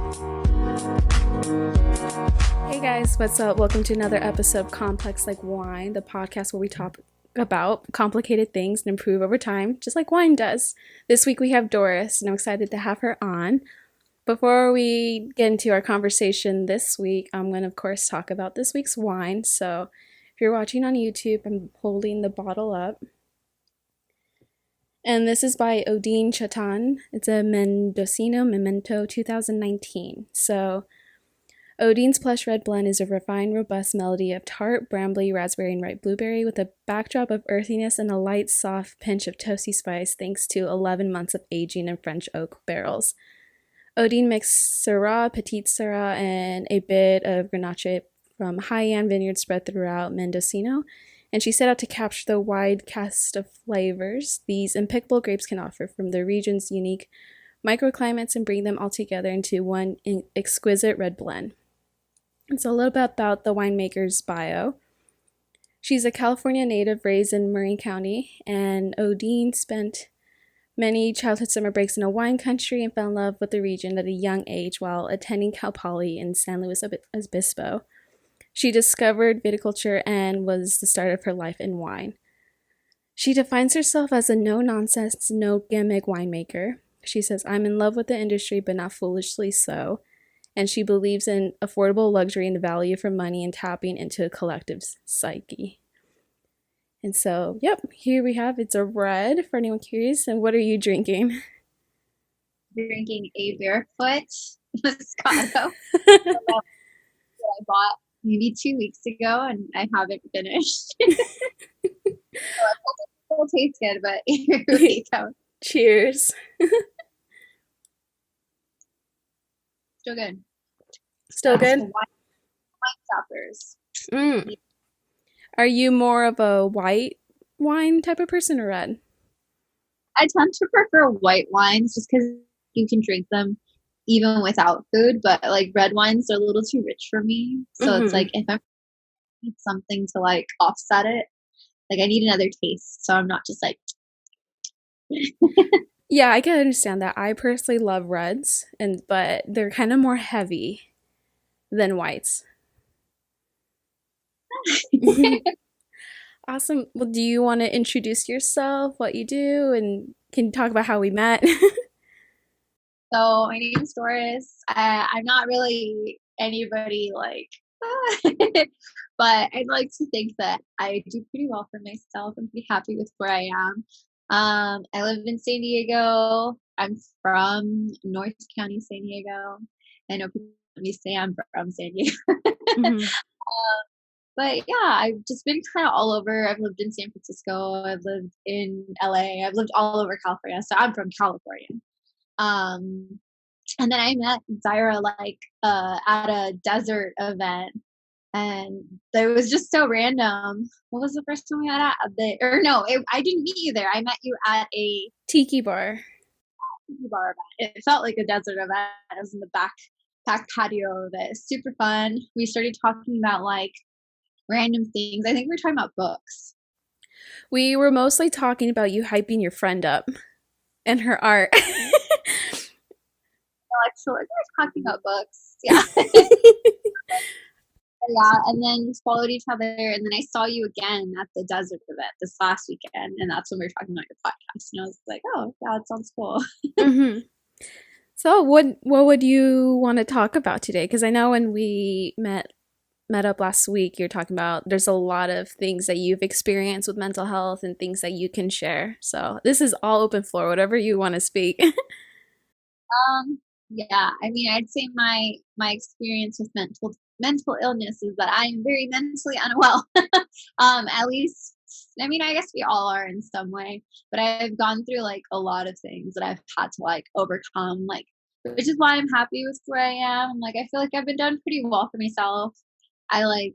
Hey guys, what's up? Welcome to another episode of Complex Like Wine, the podcast where we talk about complicated things and improve over time, just like wine does. This week we have Doris, and I'm excited to have her on. Before we get into our conversation this week, I'm going to, of course, talk about this week's wine. So if you're watching on YouTube, I'm holding the bottle up. And this is by Odin Chatan. It's a Mendocino Memento 2019. So Odin's Plush Red Blend is a refined, robust melody of tart, brambly, raspberry, and ripe blueberry with a backdrop of earthiness and a light, soft pinch of toasty spice thanks to 11 months of aging in French oak barrels. Odin mixed Syrah, Petite Syrah, and a bit of Grenache from high-end vineyards spread throughout Mendocino, and she set out to capture the wide cast of flavors these impeccable grapes can offer from the region's unique microclimates and bring them all together into one exquisite red blend. And so a little bit about the winemaker's bio. She's a California native raised in Marin County, and Odin spent many childhood summer breaks in a wine country and fell in love with the region at a young age while attending Cal Poly in San Luis Obispo. She discovered viticulture and was the start of her life in wine. She defines herself as a no-nonsense, no-gimmick winemaker. She says, "I'm in love with the industry, but not foolishly so." And she believes in affordable luxury and value for money and tapping into a collective psyche. And so, yep, here we have, it's a red for anyone curious. And what are you drinking? Drinking a Barefoot Moscato that I bought maybe 2 weeks ago and I haven't finished. So it will taste good, but here we go. Cheers. Still good. Still good? Wine stoppers. Are you more of a white wine type of person or red? I tend to prefer white wines just because you can drink them even without food, but like red wines are a little too rich for me. So it's like if I need something to like offset it, like I need another taste. So I'm not just like Yeah, I can understand that. I personally love reds, but they're kind of more heavy than whites. Awesome. Well, do you want to introduce yourself, what you do, and can you talk about how we met? So my name is Doris. I'm not really anybody like, but I'd like to think that I do pretty well for myself. I'm pretty happy with where I am. I live in San Diego. I'm from North County, San Diego. I know people let me say I'm from San Diego. But yeah, I've just been kind of all over. I've lived in San Francisco. I've lived in LA. I've lived all over California. So I'm from California. And then I met Zyra like at a desert event, and it was just so random. What was the first time we met at? I didn't meet you there. I met you at a Tiki bar. Event. It felt like a desert event. I was in the back patio of it. Super fun. We started talking about like random things. I think we were talking about books. We were mostly talking about you hyping your friend up and her art. So we were talking about books. Yeah. Yeah, and then we followed each other, and then I saw you again at the desert event this last weekend, and that's when we were talking about your podcast. And I was like, oh, yeah, it sounds cool. So what would you want to talk about today? Because I know when we met up last week, you're talking about there's a lot of things that you've experienced with mental health and things that you can share. So this is all open floor, whatever you want to speak. Yeah, I mean, I'd say my experience with mental illness is that I am very mentally unwell. At least, I mean, I guess we all are in some way, but I've gone through like a lot of things that I've had to like overcome, like, which is why I'm happy with where I am. Like, I feel like I've been done pretty well for myself. I like,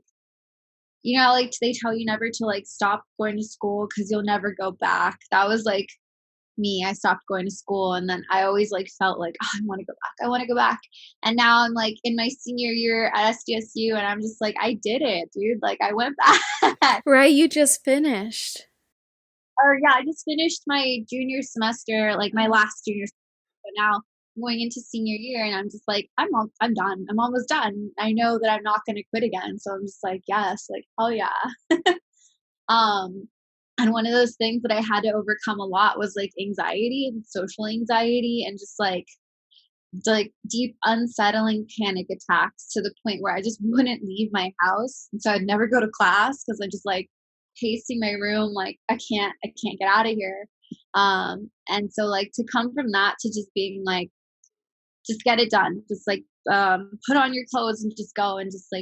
like they tell you never to like stop going to school because you'll never go back. That was like me. I stopped going to school, and then I always like felt like, oh, I want to go back. And now I'm like in my senior year at SDSU, and I'm just like, I did it, dude. Like I went back. Right, you just finished. Or yeah, I just finished my junior semester, like my last junior semester. But now going into senior year, and I'm just like, I'm done. I'm almost done. I know that I'm not going to quit again. So I'm just like, yes, like, hell yeah. Um, and one of those things that I had to overcome a lot was like anxiety and social anxiety and just like deep unsettling panic attacks to the point where I just wouldn't leave my house. And so I'd never go to class because I just like pacing my room like I can't get out of here. And so like to come from that to just being like just get it done. Just like put on your clothes and just go and just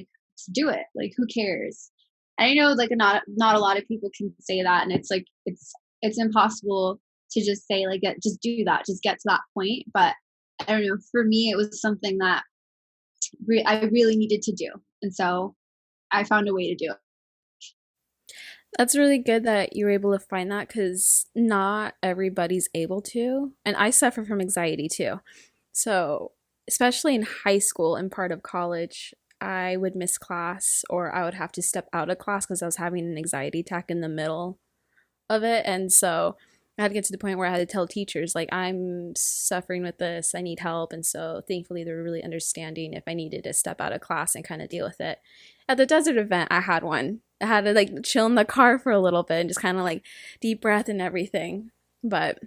do it. Like who cares? I know like not a lot of people can say that, and it's like it's impossible to just say like just do that, just get to that point. But I don't know. For me, it was something that I really needed to do, and so I found a way to do it. That's really good that you were able to find that because not everybody's able to. And I suffer from anxiety too. So, especially in high school and part of college, I would miss class or I would have to step out of class because I was having an anxiety attack in the middle of it. And so I had to get to the point where I had to tell teachers, like, I'm suffering with this, I need help. And so thankfully, they were really understanding if I needed to step out of class and kind of deal with it. At the desert event, I had one. I had to like chill in the car for a little bit and just kind of like deep breath and everything. But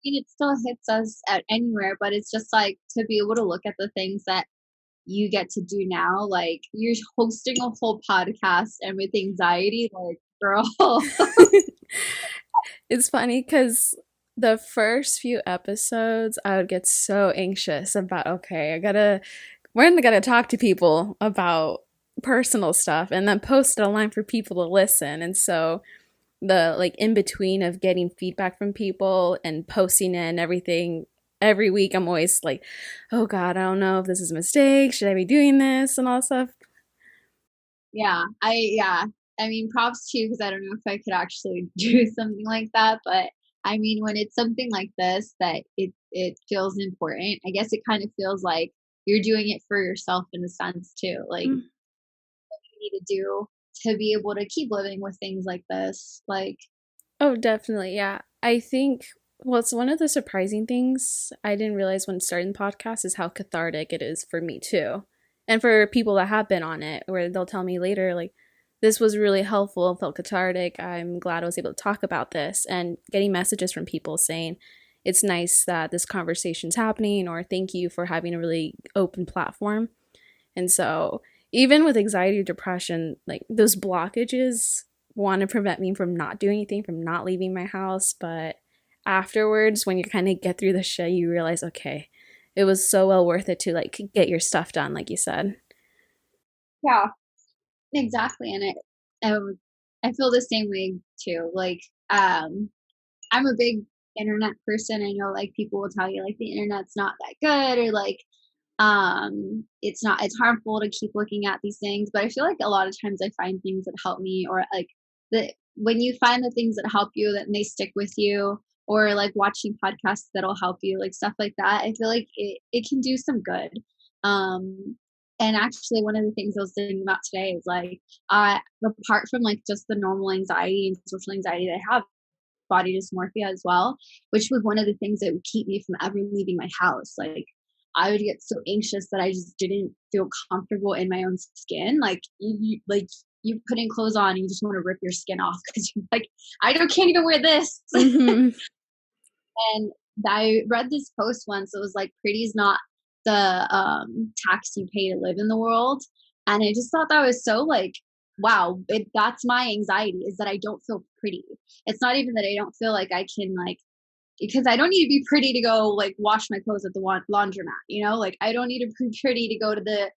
Mean, it still hits us at anywhere, but it's just like to be able to look at the things that you get to do now. Like you're hosting a whole podcast, and with anxiety, like girl. it's funny because the first few episodes, I would get so anxious about, okay, when I gotta talk to people about personal stuff and then post it online for people to listen. And so the like in between of getting feedback from people and posting it and everything every week, I'm always like, oh God, I don't know if this is a mistake. Should I be doing this and all that stuff? Yeah. I mean, props to you because I don't know if I could actually do something like that, but I mean, when it's something like this that it feels important, I guess it kind of feels like you're doing it for yourself in a sense too. Like Mm. you need to do to be able to keep living with things like this. Like, Oh, definitely. Yeah. I think, well, it's one of the surprising things I didn't realize when starting the podcast is how cathartic it is for me too. And for people that have been on it, where they'll tell me later, like, this was really helpful, felt cathartic. I'm glad I was able to talk about this. And getting messages from people saying, it's nice that this conversation's happening, or thank you for having a really open platform. And so, even with anxiety or depression, like those blockages want to prevent me from not doing anything, from not leaving my house. But afterwards, when you kind of get through the shit, you realize, okay, it was so well worth it to like get your stuff done, like you said. yeah, exactly. And I feel the same way too. Like, I'm a big internet person. I know like people will tell you like the internet's not that good, or like it's harmful to keep looking at these things. But I feel like a lot of times I find things that help me, or like the when you find the things that help you, that they stick with you, or like watching podcasts that'll help you, like stuff like that, I feel like it can do some good. um and actually one of the things I was thinking about today is like, apart from like just the normal anxiety and social anxiety that I have, body dysmorphia as well, which was one of the things that would keep me from ever leaving my house. Like I would get so anxious that I just didn't feel comfortable in my own skin. Like you putting clothes on and you just want to rip your skin off because you're like, can't even wear this. Mm-hmm. And I read this post once. It was like, pretty's not the tax you pay to live in the world. And I just thought that was so like, wow, that's my anxiety, is that I don't feel pretty. It's not even that I don't feel like I can like, because I don't need to be pretty to go like wash my clothes at the laundromat, you know, like I don't need to be pretty to go to the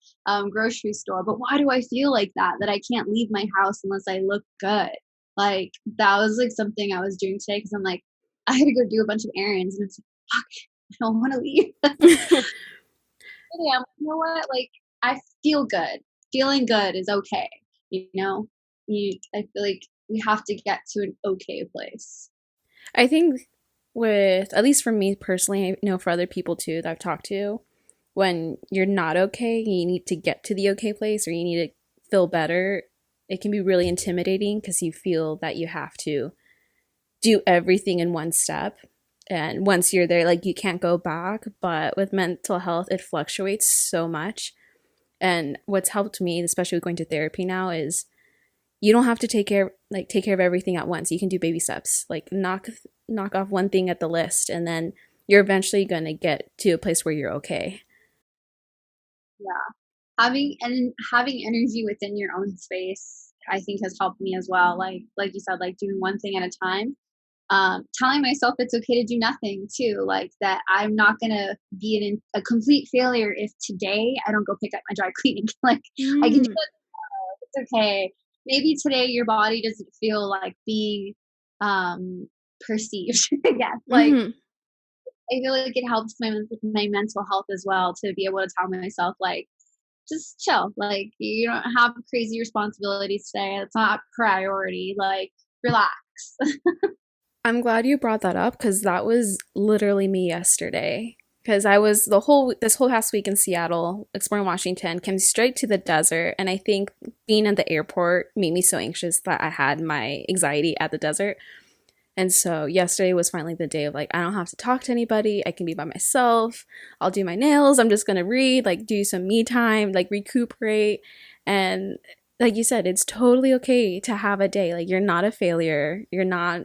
grocery store. But why do I feel like that I can't leave my house unless I look good? Like that was like something I was doing today because I'm like, I had to go do a bunch of errands, and it's like, fuck, I don't want to leave. Really, I'm like, you know what? Like I feel good. Feeling good is okay. You know, I feel like we have to get to an okay place. I think with, at least for me personally, I know for other people too that I've talked to, when you're not okay, you need to get to the okay place or you need to feel better, it can be really intimidating because you feel that you have to do everything in one step. And once you're there, like you can't go back. But with mental health, it fluctuates so much. And what's helped me, especially with going to therapy now, is you don't have to take care of everything at once. You can do baby steps. Like knock off one thing at the list, and then you're eventually gonna get to a place where you're okay. Yeah. Having energy within your own space, I think has helped me as well. Like you said, like doing one thing at a time. Telling myself it's okay to do nothing too, like that I'm not gonna be a complete failure if today I don't go pick up my dry cleaning. Like I can do Mm. it. It's okay. Maybe today your body doesn't feel like being perceived. I guess. Like Mm-hmm. I feel like it helps my mental health as well to be able to tell myself like just chill. Like you don't have crazy responsibilities today. It's not a priority. Like relax. I'm glad you brought that up because that was literally me yesterday. Because I was this whole past week in Seattle, exploring Washington, came straight to the desert, and I think being at the airport made me so anxious that I had my anxiety at the desert. And so yesterday was finally the day of like, I don't have to talk to anybody. I can be by myself. I'll do my nails. I'm just going to read, like do some me time, like recuperate. And like you said, it's totally okay to have a day. Like you're not a failure. You're not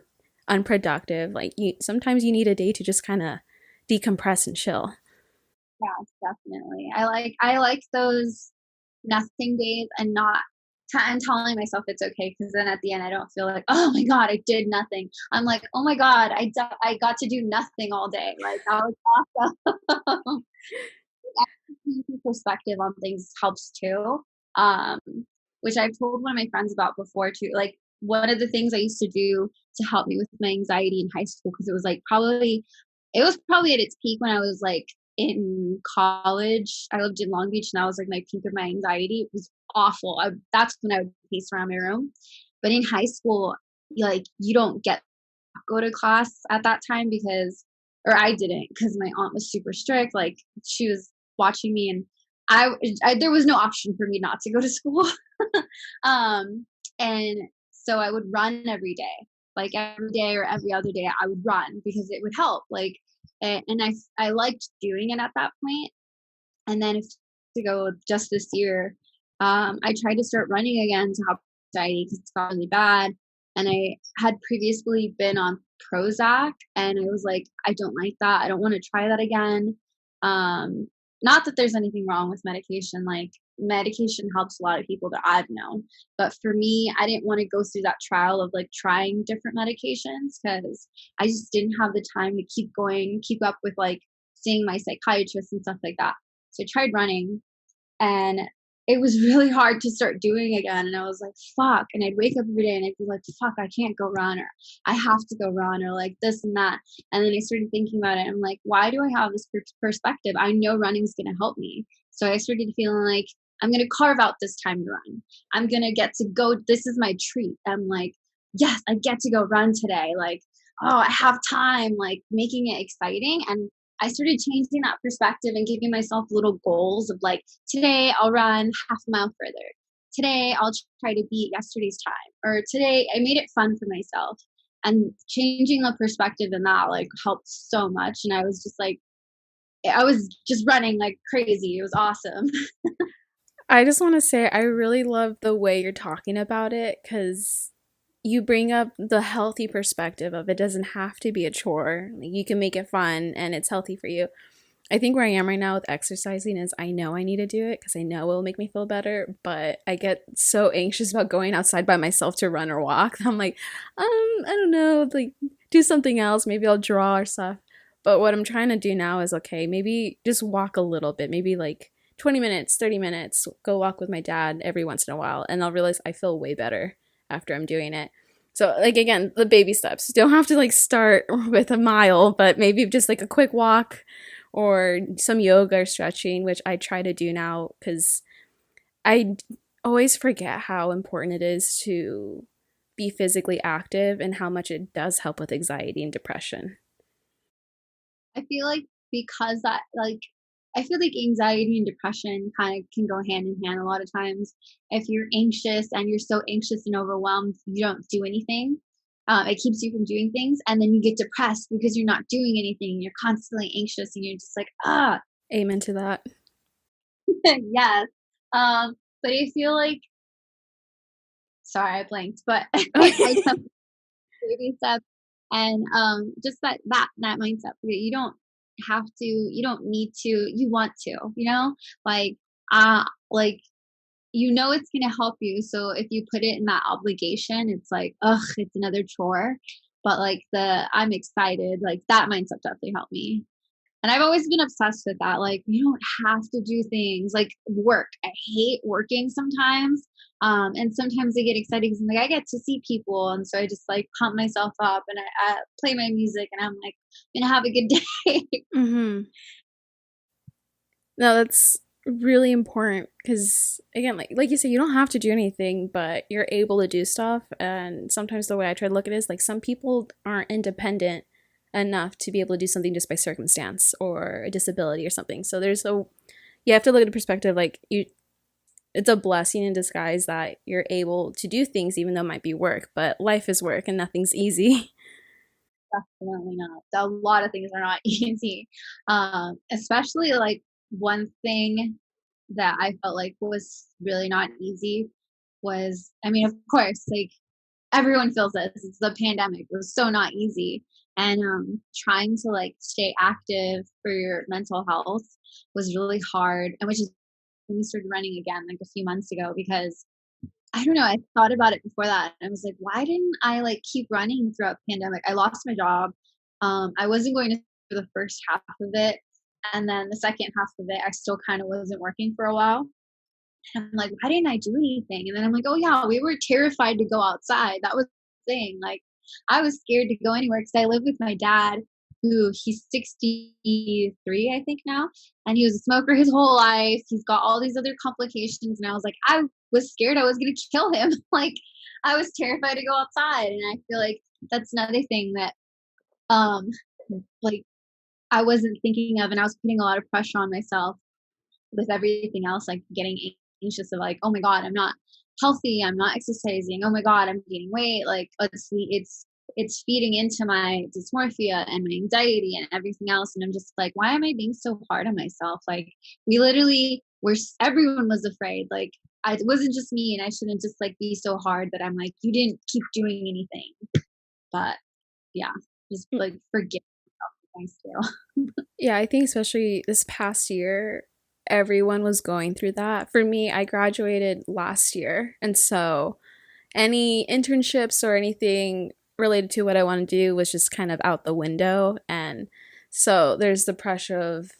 unproductive. Like sometimes you need a day to just kind of decompress and chill. Yeah, definitely. I like those nothing days and not and telling myself it's okay because then at the end I don't feel like oh my god I did nothing. I'm like oh my god I got to do nothing all day. Like that was awesome. Changing perspective on things helps too. Um, which I've told one of my friends about before too. Like one of the things I used to do to help me with my anxiety in high school because it was probably at its peak when I was like in college. I lived in Long Beach and that was like my peak of my anxiety. It was awful. That's when I would pace around my room. But in high school, like you don't get to go to class at that time because, or I didn't because my aunt was super strict. Like she was watching me and there was no option for me not to go to school. um, and so I would run every day, like every day or every other day I would run because it would help. Like, and I liked doing it at that point. And then if to go just this year, I tried to start running again to help anxiety because it's got really bad. And I had previously been on Prozac, and I was like, I don't like that. I don't want to try that again. Um, Not that there's anything wrong with medication. Like medication helps a lot of people that I've known, but for me, I didn't want to go through that trial of like trying different medications because I just didn't have the time to keep up with like seeing my psychiatrist and stuff like that. So I tried running and it was really hard to start doing again. And I was like, fuck. And I'd wake up every day and I'd be like, fuck, I can't go run or I have to go run or like this and that. And then I started thinking about it. I'm like, why do I have this perspective? I know running's going to help me. So I started feeling like I'm going to carve out this time to run. I'm going to get to go. This is my treat. I'm like, yes, I get to go run today. Like, oh, I have time, like making it exciting. And I started changing that perspective and giving myself little goals of like, today I'll run half a mile further. Today I'll try to beat yesterday's time. Or today I made it fun for myself. And changing the perspective in that like helped so much. And I was just like, I was just running like crazy. It was awesome. I just want to say I really love the way you're talking about it because you bring up the healthy perspective of it doesn't have to be a chore. Like you can make it fun and it's healthy for you. I think where I am right now with exercising is I know I need to do it because I know it will make me feel better, but I get so anxious about going outside by myself to run or walk. I'm like, I don't know, like do something else. Maybe I'll draw or stuff. But what I'm trying to do now is okay, maybe just walk a little bit, maybe like 20 minutes, 30 minutes, go walk with my dad every once in a while, and I'll realize I feel way better after I'm doing it. So like again, the baby steps. Don't have to like start with a mile, but maybe just like a quick walk or some yoga or stretching, which I try to do now because I always forget how important it is to be physically active and how much it does help with anxiety and depression. I feel like because that like I feel like anxiety and depression kind of can go hand in hand a lot of times. If you're anxious and you're so anxious and overwhelmed, you don't do anything. It keeps you from doing things, and then you get depressed because you're not doing anything. You're constantly anxious, and you're just like, ah, Amen to that. yes. But I feel like, sorry, I blanked, but I took baby steps, and just that mindset. You don't have to, you don't need to, you want to, like, like, it's gonna help you. So if you put it in that obligation, it's like, ugh, it's another chore. But like I'm excited, like that mindset definitely helped me. And I've always been obsessed with that. Like, you don't have to do things like work. I hate working sometimes. And sometimes I get excited because I'm like, I get to see people. And so I just like pump myself up, and I play my music, and I'm like, I'm going to have a good day. Mm-hmm. No, that's really important because again, like you said, you don't have to do anything, but you're able to do stuff. And sometimes the way I try to look at it is like some people aren't independent enough to be able to do something just by circumstance or a disability or something. So you have to look at the perspective like it's a blessing in disguise that you're able to do things even though it might be work, but life is work and nothing's easy. Definitely not. A lot of things are not easy. Especially like one thing that I felt like was really not easy was, I mean, of course, like everyone feels this. It's the pandemic. It was so not easy. And trying to like stay active for your mental health was really hard. And which is when we started running again like a few months ago, because I don't know, I thought about it before that. And I was like, why didn't I like keep running throughout the pandemic? I lost my job. I wasn't going to for the first half of it. And then the second half of it, I still kind of wasn't working for a while. And I'm like, why didn't I do anything? And then I'm like, oh yeah, we were terrified to go outside. That was the thing. Like, I was scared to go anywhere because I live with my dad, who he's 63, I think now, and he was a smoker his whole life. He's got all these other complications, and I was like, I was scared I was gonna kill him. Like, I was terrified to go outside, and I feel like that's another thing that, um, like I wasn't thinking of, and I was putting a lot of pressure on myself with everything else, like getting anxious of like, oh my god, I'm not healthy, I'm not exercising, oh my god, I'm gaining weight, like it's feeding into my dysmorphia and my anxiety and everything else. And I'm just like, why am I being so hard on myself? Like, we literally were, everyone was afraid. Like, it wasn't just me, and I shouldn't just like be so hard that I'm like, you didn't keep doing anything. But yeah, just like forgive myself. Yeah, I think especially this past year, everyone was going through that. For me, I graduated last year, and so any internships or anything related to what I want to do was just kind of out the window. And so there's the pressure of,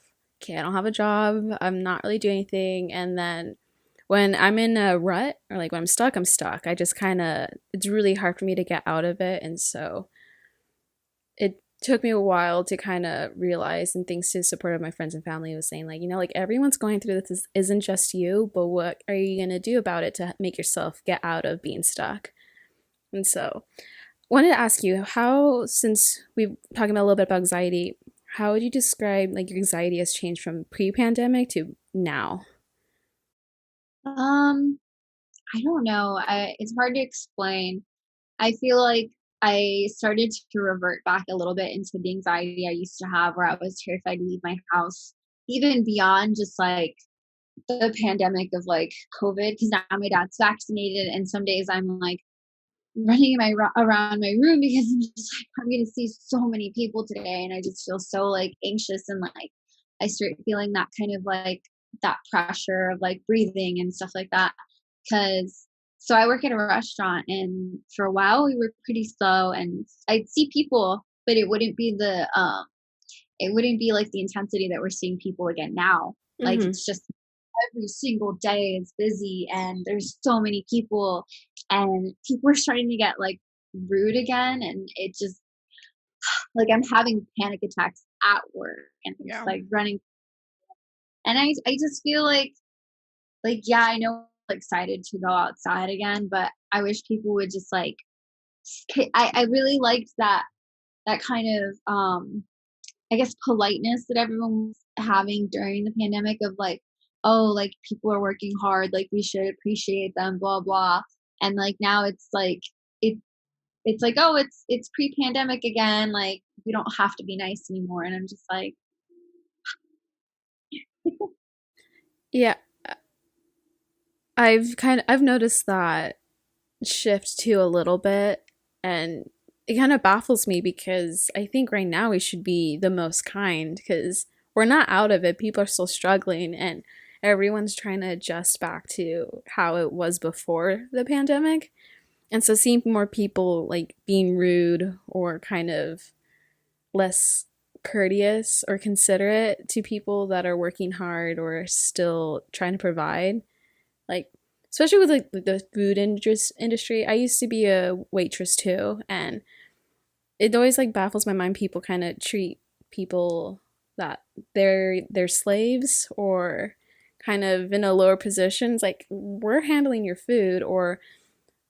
okay, I don't have a job, I'm not really doing anything. And then when I'm in a rut or like when I'm stuck, I'm stuck. I just kind of, it's really hard for me to get out of it. And so it took me a while to kind of realize, and thanks to the support of my friends and family was saying like, like everyone's going through this. This isn't just you, but what are you going to do about it to make yourself get out of being stuck? And so wanted to ask you how, since we've talking about a little bit about anxiety, how would you describe like your anxiety has changed from pre-pandemic to now? um I don't know. It's hard to explain. I feel like I started to revert back a little bit into the anxiety I used to have, where I was terrified to leave my house, even beyond just like the pandemic of like COVID, because now my dad's vaccinated, and some days I'm like running around my room because I'm just like, I'm gonna see so many people today, and I just feel so like anxious, and like I start feeling that kind of like that pressure of like breathing and stuff like that. Because so I work at a restaurant, and for a while we were pretty slow, and I'd see people, but it wouldn't be like the intensity that we're seeing people again now. Like, Mm-hmm. it's just every single day is busy, and there's so many people, and people are starting to get like rude again, and it just like I'm having panic attacks at work, and it's Yeah. like running, and I just feel like yeah, I know I'm excited to go outside again, but I wish people would just like I really liked that kind of I guess politeness that everyone was having during the pandemic of like, oh, like people are working hard, like we should appreciate them, blah blah. And like now it's like it. it's like, oh, it's pre-pandemic again, like we don't have to be nice anymore. And I'm just like, Yeah, I've noticed that shift too a little bit, and it kind of baffles me because I think right now we should be the most kind because we're not out of it. People are still struggling, and everyone's trying to adjust back to how it was before the pandemic. And so seeing more people like being rude or kind of less courteous or considerate to people that are working hard or still trying to provide, like especially with like the food industry. I used to be a waitress too, and it always like baffles my mind people kind of treat people that they're slaves or kind of in a lower positions, like we're handling your food, or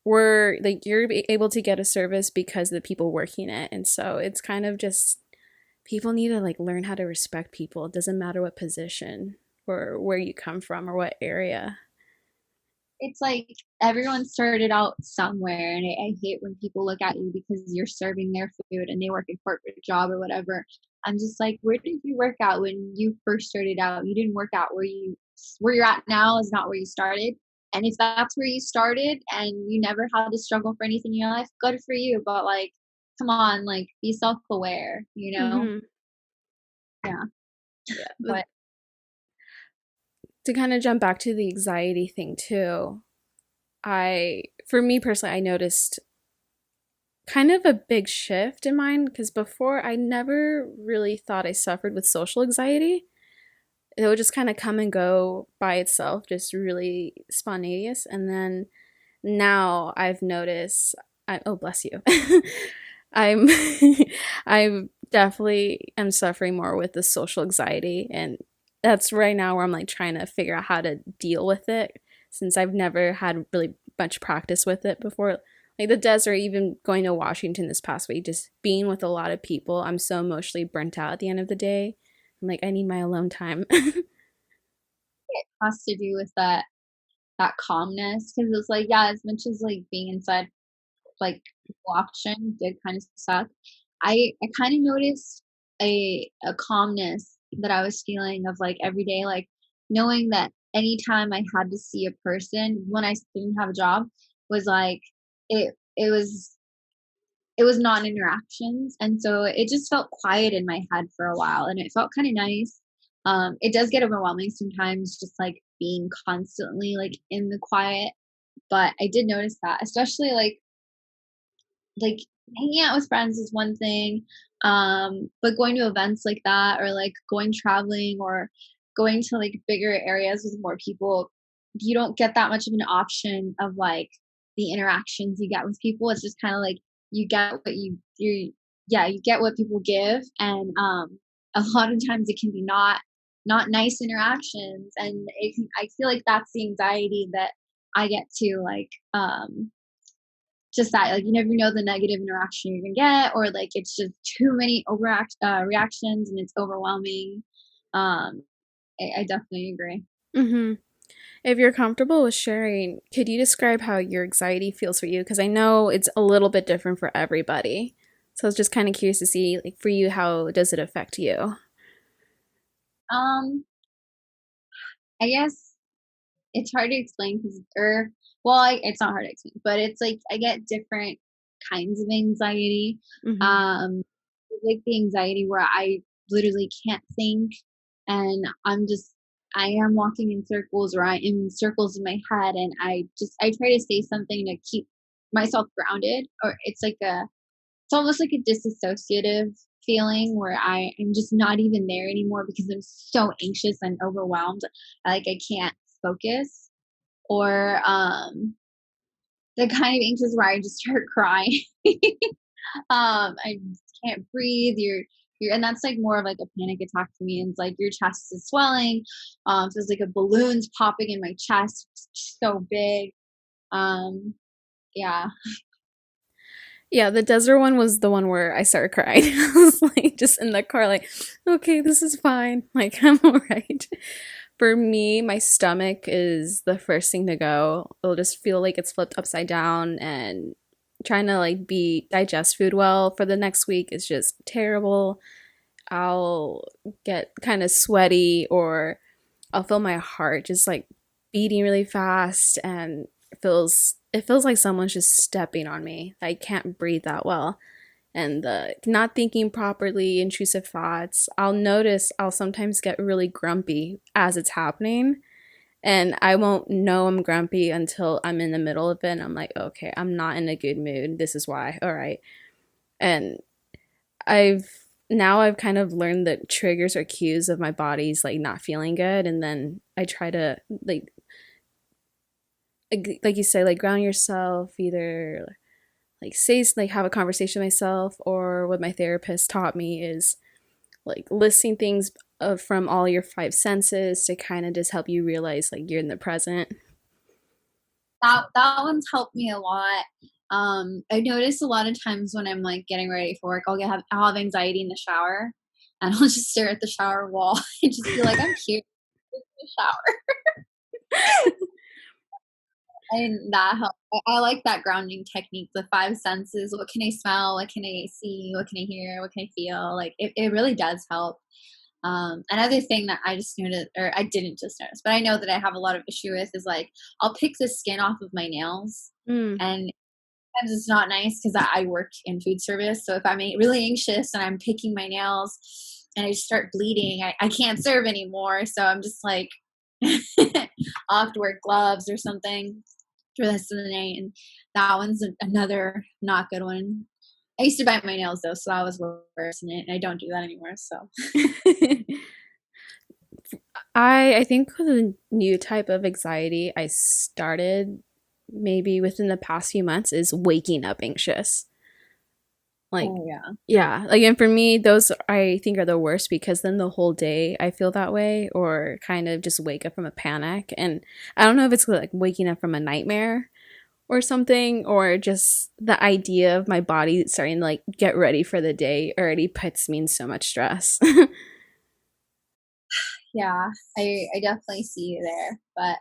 we're like you're able to get a service because of the people working it. And so it's kind of just people need to like learn how to respect people. It doesn't matter what position or where you come from or what area. it's like everyone started out somewhere, and I hate when people look at you because you're serving their food and they work a corporate job or whatever. I'm just like, where did you work out when you first started out? You didn't work out where you're at now is not where you started. And if that's where you started and you never had to struggle for anything in your life, good for you. But like, come on, like be self aware, you know? Mm-hmm. Yeah. Yeah. But To kind of jump back to the anxiety thing too, for me personally, I noticed kind of a big shift in mine because before I never really thought I suffered with social anxiety. It would just kind of come and go by itself, just really spontaneous. And then now I've noticed, oh, bless you. I'm, I definitely am suffering more with the social anxiety. And that's right now where I'm like trying to figure out how to deal with it since I've never had really much practice with it before. Like the desert, even going to Washington this past week, just being with a lot of people, I'm so emotionally burnt out at the end of the day. I'm like, I need my alone time. it has to do with that calmness because it's like, yeah, as much as like being inside like watching did kind of suck. I kind of noticed a calmness that I was feeling of like every day, like knowing that anytime I had to see a person when I didn't have a job was like it was non-interactions, and so it just felt quiet in my head for a while, and it felt kind of nice. It does get overwhelming sometimes, just like being constantly like in the quiet, but I did notice that, especially like hanging out with friends is one thing, but going to events like that or like going traveling or going to like bigger areas with more people, you don't get that much of an option of like the interactions you get with people. It's just kind of like you get what you yeah, you get what people give, and a lot of times it can be not nice interactions, and I feel like that's the anxiety that I get to, like just that, like, you never know the negative interaction you're gonna get, or like it's just too many reactions and it's overwhelming. Um, I definitely agree. Mm-hmm. If you're comfortable with sharing, could you describe how your anxiety feels for you? Because I know it's a little bit different for everybody. So I was just kind of curious to see, like, for you, how does it affect you? Um, I guess it's hard to explain because, or well, it's not hard to explain, but it's like I get different kinds of anxiety. Mm-hmm. Um, like the anxiety where I literally can't think, and I am walking in circles, or I am in circles in my head, and I try to say something to keep myself grounded, or it's almost like a disassociative feeling where I am just not even there anymore because I'm so anxious and overwhelmed. Like I can't focus, or the kind of anxious where I just start crying. I just can't breathe. You're, and that's like more of like a panic attack for me. And it's like your chest is swelling. So it's like a balloon's popping in my chest, so big. Um, yeah. Yeah, the desert one was the one where I started crying. I was like just in the car, like, okay, this is fine. Like, I'm all right. For me, my stomach is the first thing to go. It'll just feel like it's flipped upside down and trying to like be digest food well for the next week is just terrible. I'll get kind of sweaty, or I'll feel my heart just like beating really fast, and it feels like someone's just stepping on me. I can't breathe that well. And the not thinking properly, intrusive thoughts. I'll sometimes get really grumpy as it's happening, and I won't know I'm grumpy until I'm in the middle of it. And I'm like, okay, I'm not in a good mood. This is why. All right. And I've I've kind of learned the triggers or cues of my body's like not feeling good, and then I try to like you say, like ground yourself, either like say, like have a conversation with myself, or what my therapist taught me is like listing things from all your five senses to kind of just help you realize like you're in the present. That one's helped me a lot. I notice a lot of times when I'm like getting ready for work, I'll have anxiety in the shower, and I'll just stare at the shower wall and just be like, I'm here in the shower. And that helps. I like that grounding technique, the five senses. What can I smell? What can I see? What can I hear? What can I feel? Like it really does help. Another thing that I just noticed, or I didn't just notice, but I know that I have a lot of issue with is like I'll pick the skin off of my nails, Mm. and sometimes it's not nice because I work in food service. So if I'm really anxious and I'm picking my nails and I just start bleeding, I can't serve anymore. So I'm just like, I'll have to wear gloves or something for the rest of the night. And that one's another not good one. I used to bite my nails though, so that was worse than it. And I don't do that anymore. So I think the new type of anxiety I started maybe within the past few months is waking up anxious. Like, oh yeah. yeah, like, and for me, those I think are the worst, because then the whole day I feel that way, or kind of just wake up from a panic. And I don't know if it's like waking up from a nightmare or something, or just the idea of my body starting to like get ready for the day already puts me in so much stress. Yeah, I definitely see you there. But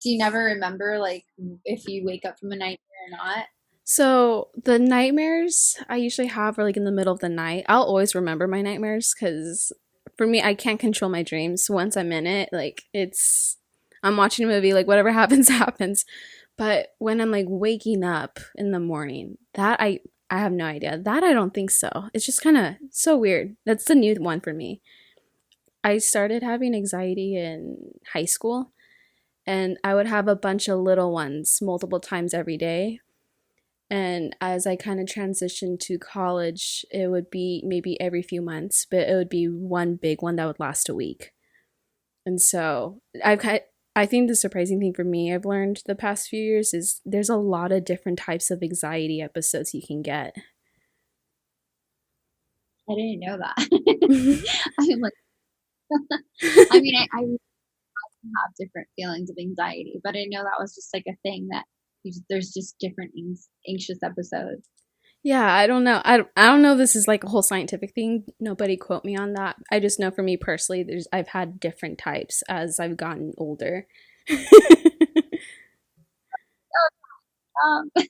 do you never remember like if you wake up from a nightmare or not? So the nightmares I usually have are like in the middle of the night. I'll always remember my nightmares, because for me, I can't control my dreams. Once I'm in it, like I'm watching a movie, like whatever happens, happens. But when I'm like waking up in the morning, I have no idea. That I don't think so. It's just kind of so weird. That's the new one for me. I started having anxiety in high school, and I would have a bunch of little ones multiple times every day. And as I kind of transitioned to college, it would be maybe every few months, but it would be one big one that would last a week. And so I think the surprising thing for me I've learned the past few years is there's a lot of different types of anxiety episodes you can get. I didn't know that. I'm like, I mean, I have different feelings of anxiety, but I know that was just like a thing that there's just different anxious episodes. Yeah, I don't know. I don't know if this is like a whole scientific thing. Nobody quote me on that. I just know for me personally, I've had different types as I've gotten older. Um, but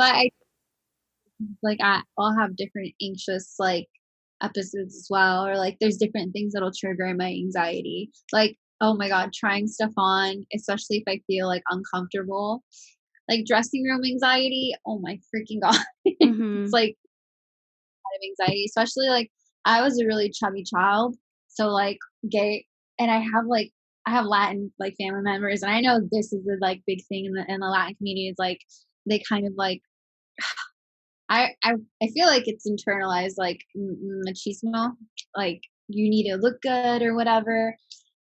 I like I'll have different anxious like episodes as well, or like there's different things that'll trigger my anxiety. Like, oh my god, trying stuff on, especially if I feel like uncomfortable. Like dressing room anxiety, oh my freaking god. It's Hmm. like of anxiety, especially like I was a really chubby child, so like gay, and I have Latin like family members, and I know this is a like big thing in the Latin community. Is like they kind of like I feel like it's internalized like machismo, like you need to look good or whatever.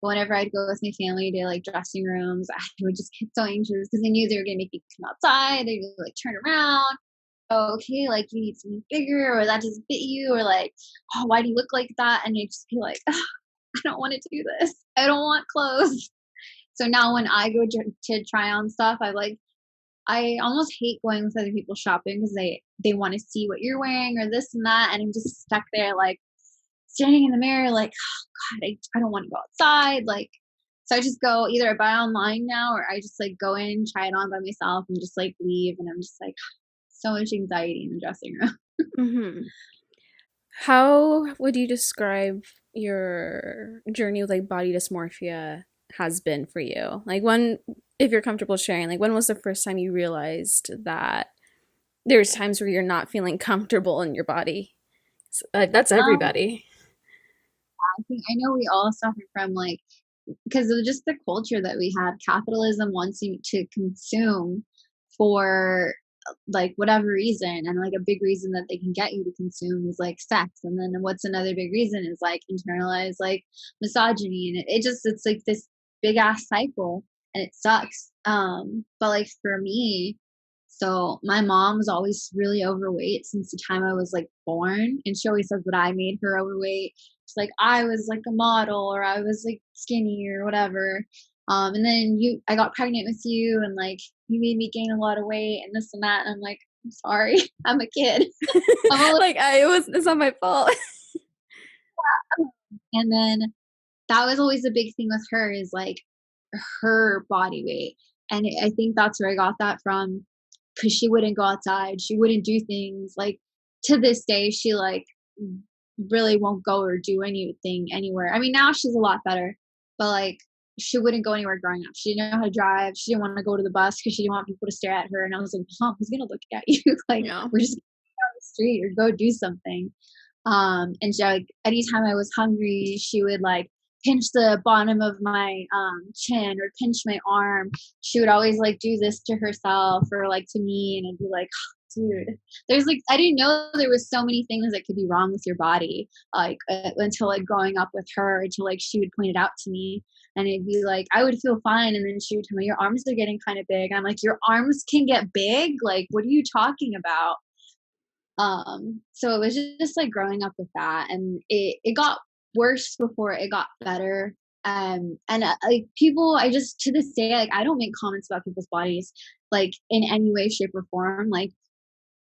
But whenever I'd go with my family to like dressing rooms, I would just get so anxious because I knew they were gonna make me come outside. They would like turn around. Oh, okay, like you need something bigger, or that doesn't fit you, or like, oh, why do you look like that? And you just be like, "Ugh, I don't want to do this. I don't want clothes. So now when I go to try on stuff, I almost hate going with other people shopping because they want to see what you're wearing or this and that, and I'm just stuck there like standing in the mirror like, oh God, I don't want to go outside. Like So I just go either I buy online now or I just like go in, try it on by myself and just like leave. And I'm just like so much anxiety in the dressing room. Hmm. How would you describe your journey with like body dysmorphia has been for you? Like when, if you're comfortable sharing, like when was the first time you realized that there's times where you're not feeling comfortable in your body? That's Um, everybody. I think I know we all suffer from like because of just the culture that we have. Capitalism wants you to consume for like whatever reason, and like a big reason that they can get you to consume is like sex, and then what's another big reason is like internalized like misogyny, and it just it's like this big ass cycle, and it sucks. But like for me, so my mom was always really overweight since the time I was like born, and she always says that I made her overweight. It's like I was like a model or I was like skinny or whatever. And then I got pregnant with you, and like you made me gain a lot of weight and this and that. And I'm like, I'm sorry, I'm a kid. I'm only, Like it's not my fault. and then that was always a big thing with her is like her body weight. And I think that's where I got that from because she wouldn't go outside. She wouldn't do things like to this day. She like really won't go or do anything anywhere. I mean, now she's a lot better, but like she wouldn't go anywhere growing up. She didn't know how to drive. She didn't want to go to the bus because she didn't want people to stare at her. And I was like, Mom, who's gonna look at you? Like Yeah. we're just down the street or go do something. And she like anytime I was hungry, she would like pinch the bottom of my chin or pinch my arm. She would always like do this to herself or like to me, and I'd be like, dude, there's like I didn't know there was so many things that could be wrong with your body, like until like growing up with her, until like she would point it out to me, and it'd be like I would feel fine, and then she would tell me your arms are getting kind of big. I'm like, your arms can get big? Like, what are you talking about? So it was just like growing up with that, and it got worse before it got better. And like people, I just to this day, like I don't make comments about people's bodies, like in any way, shape, or form. Like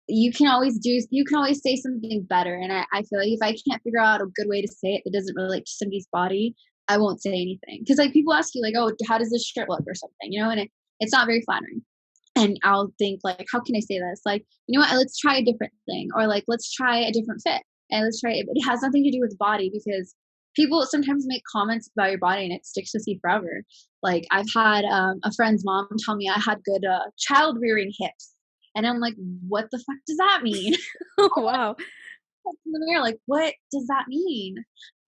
you can always say something better, and I feel like if I can't figure out a good way to say it that doesn't relate to somebody's body, I won't say anything. Because like people ask you like, oh, how does this shirt look or something, you know, and it's not very flattering, and I'll think like, how can I say this? Like, you know what? Let's try a different thing, or like, let's try a different fit, and let's try it. But it has nothing to do with body because people sometimes make comments about your body and it sticks with you forever. Like I've had a friend's mom tell me I had good child rearing hips, and I'm like, what the fuck does that mean? Oh, wow. In the mirror, like, what does that mean?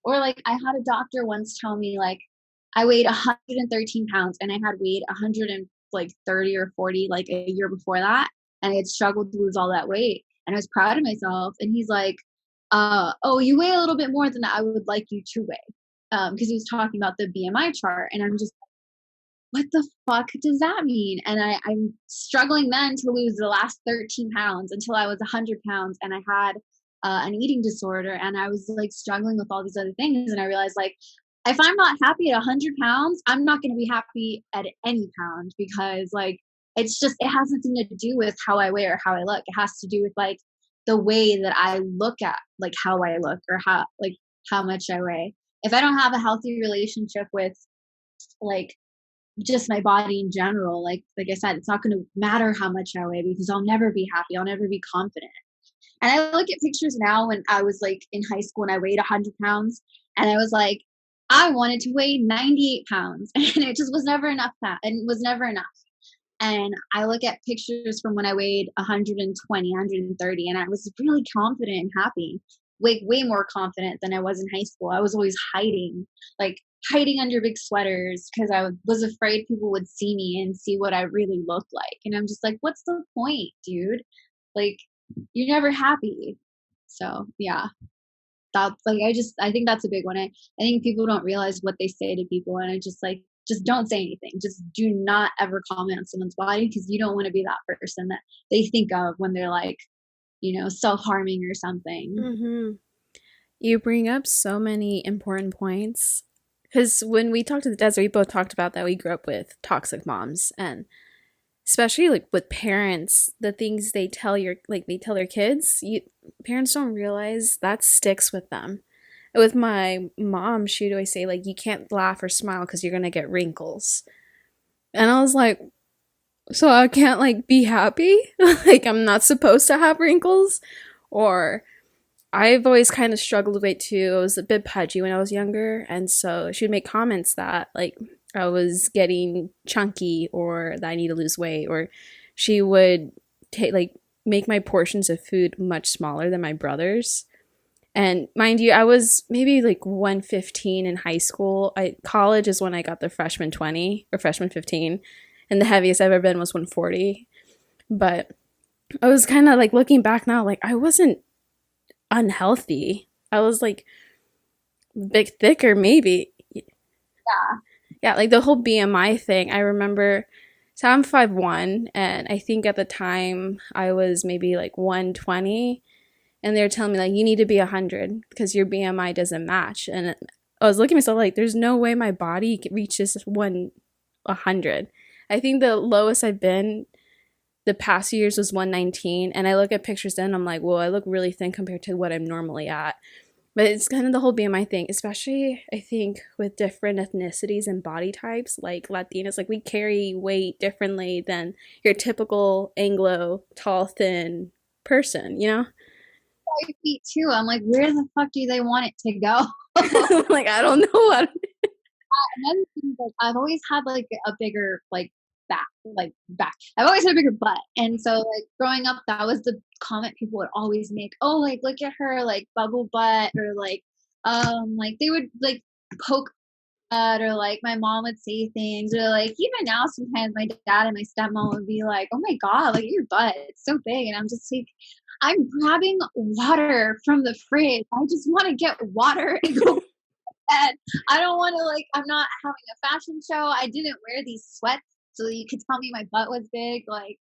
Or like, I had a doctor once tell me like I weighed 113 pounds and I had weighed 100 and like 30 or 40 like a year before that, and I had struggled to lose all that weight, and I was proud of myself. And he's like, oh, you weigh a little bit more than I would like you to weigh, because he was talking about the BMI chart, and I'm just what the fuck does that mean? And I'm struggling then to lose the last 13 pounds until I was 100 pounds, and I had an eating disorder, and I was like struggling with all these other things. And I realized like, if I'm not happy at 100 pounds, I'm not going to be happy at any pound, because like, it's just, it has nothing to do with how I wear or how I look. It has to do with like the way that I look at like how I look or how much I weigh. If I don't have a healthy relationship with like just my body in general, like I said, it's not going to matter how much I weigh because I'll never be happy. I'll never be confident. And I look at pictures now when I was like in high school and I weighed 100 pounds, and I was like, I wanted to weigh 98 pounds, and it just was never enough. That and it was never enough. And I look at pictures from when I weighed 120, 130, and I was really confident and happy, way more confident than I was in high school. I was always like hiding under big sweaters because I was afraid people would see me and see what I really looked like. And I'm just like, what's the point, dude? Like, you're never happy. So yeah, that's like I think that's a big one. I think people don't realize what they say to people, and I just don't say anything. Just do not ever comment on someone's body, because you don't want to be that person that they think of when they're like, you know, self-harming or something. Hmm. You bring up so many important points. Because when we talked to the desert, we both talked about that we grew up with toxic moms, and especially like with parents, the things they tell their kids, parents don't realize that sticks with them. with my mom, she'd always say, like, you can't laugh or smile because you're gonna get wrinkles. And I was like, so I can't like be happy? Like I'm not supposed to have wrinkles? Or I've always kind of struggled with weight too. I was a bit pudgy when I was younger, and so she would make comments that like I was getting chunky or that I need to lose weight, or she would take like make my portions of food much smaller than my brother's. And mind you, I was maybe like 115 in high school. College is when I got the freshman 20 or freshman 15, and the heaviest I've ever been was 140. But I was kind of like looking back now, like I wasn't unhealthy. I was like a bit thicker, maybe. Yeah. Yeah, like the whole BMI thing. I remember, so I'm 5'1", and I think at the time I was maybe like 120, and they were telling me like you need to be 100 because your BMI doesn't match. And I was looking at myself like, there's no way my body reaches 100. I think the lowest I've been the past few years was 119, and I look at pictures then, I'm like, well, I look really thin compared to what I'm normally at. But it's kind of the whole BMI thing, especially I think with different ethnicities and body types, like Latinas, like we carry weight differently than your typical Anglo tall, thin person, you know? 5 feet too. I'm like, where the fuck do they want it to go? Like, I don't know. Another thing is like I've always had like a bigger back. I've always had a bigger butt. And so like growing up that was the comment people would always make. Oh, like look at her like bubble butt, or like they would like poke at, or like my mom would say things, or like even now sometimes my dad and my stepmom would be like, oh my god, like your butt, it's so big. And I'm just like, I'm grabbing water from the fridge. I just want to get water and go. And I don't want to like. I'm not having a fashion show. I didn't wear these sweats so you could tell me my butt was big. Like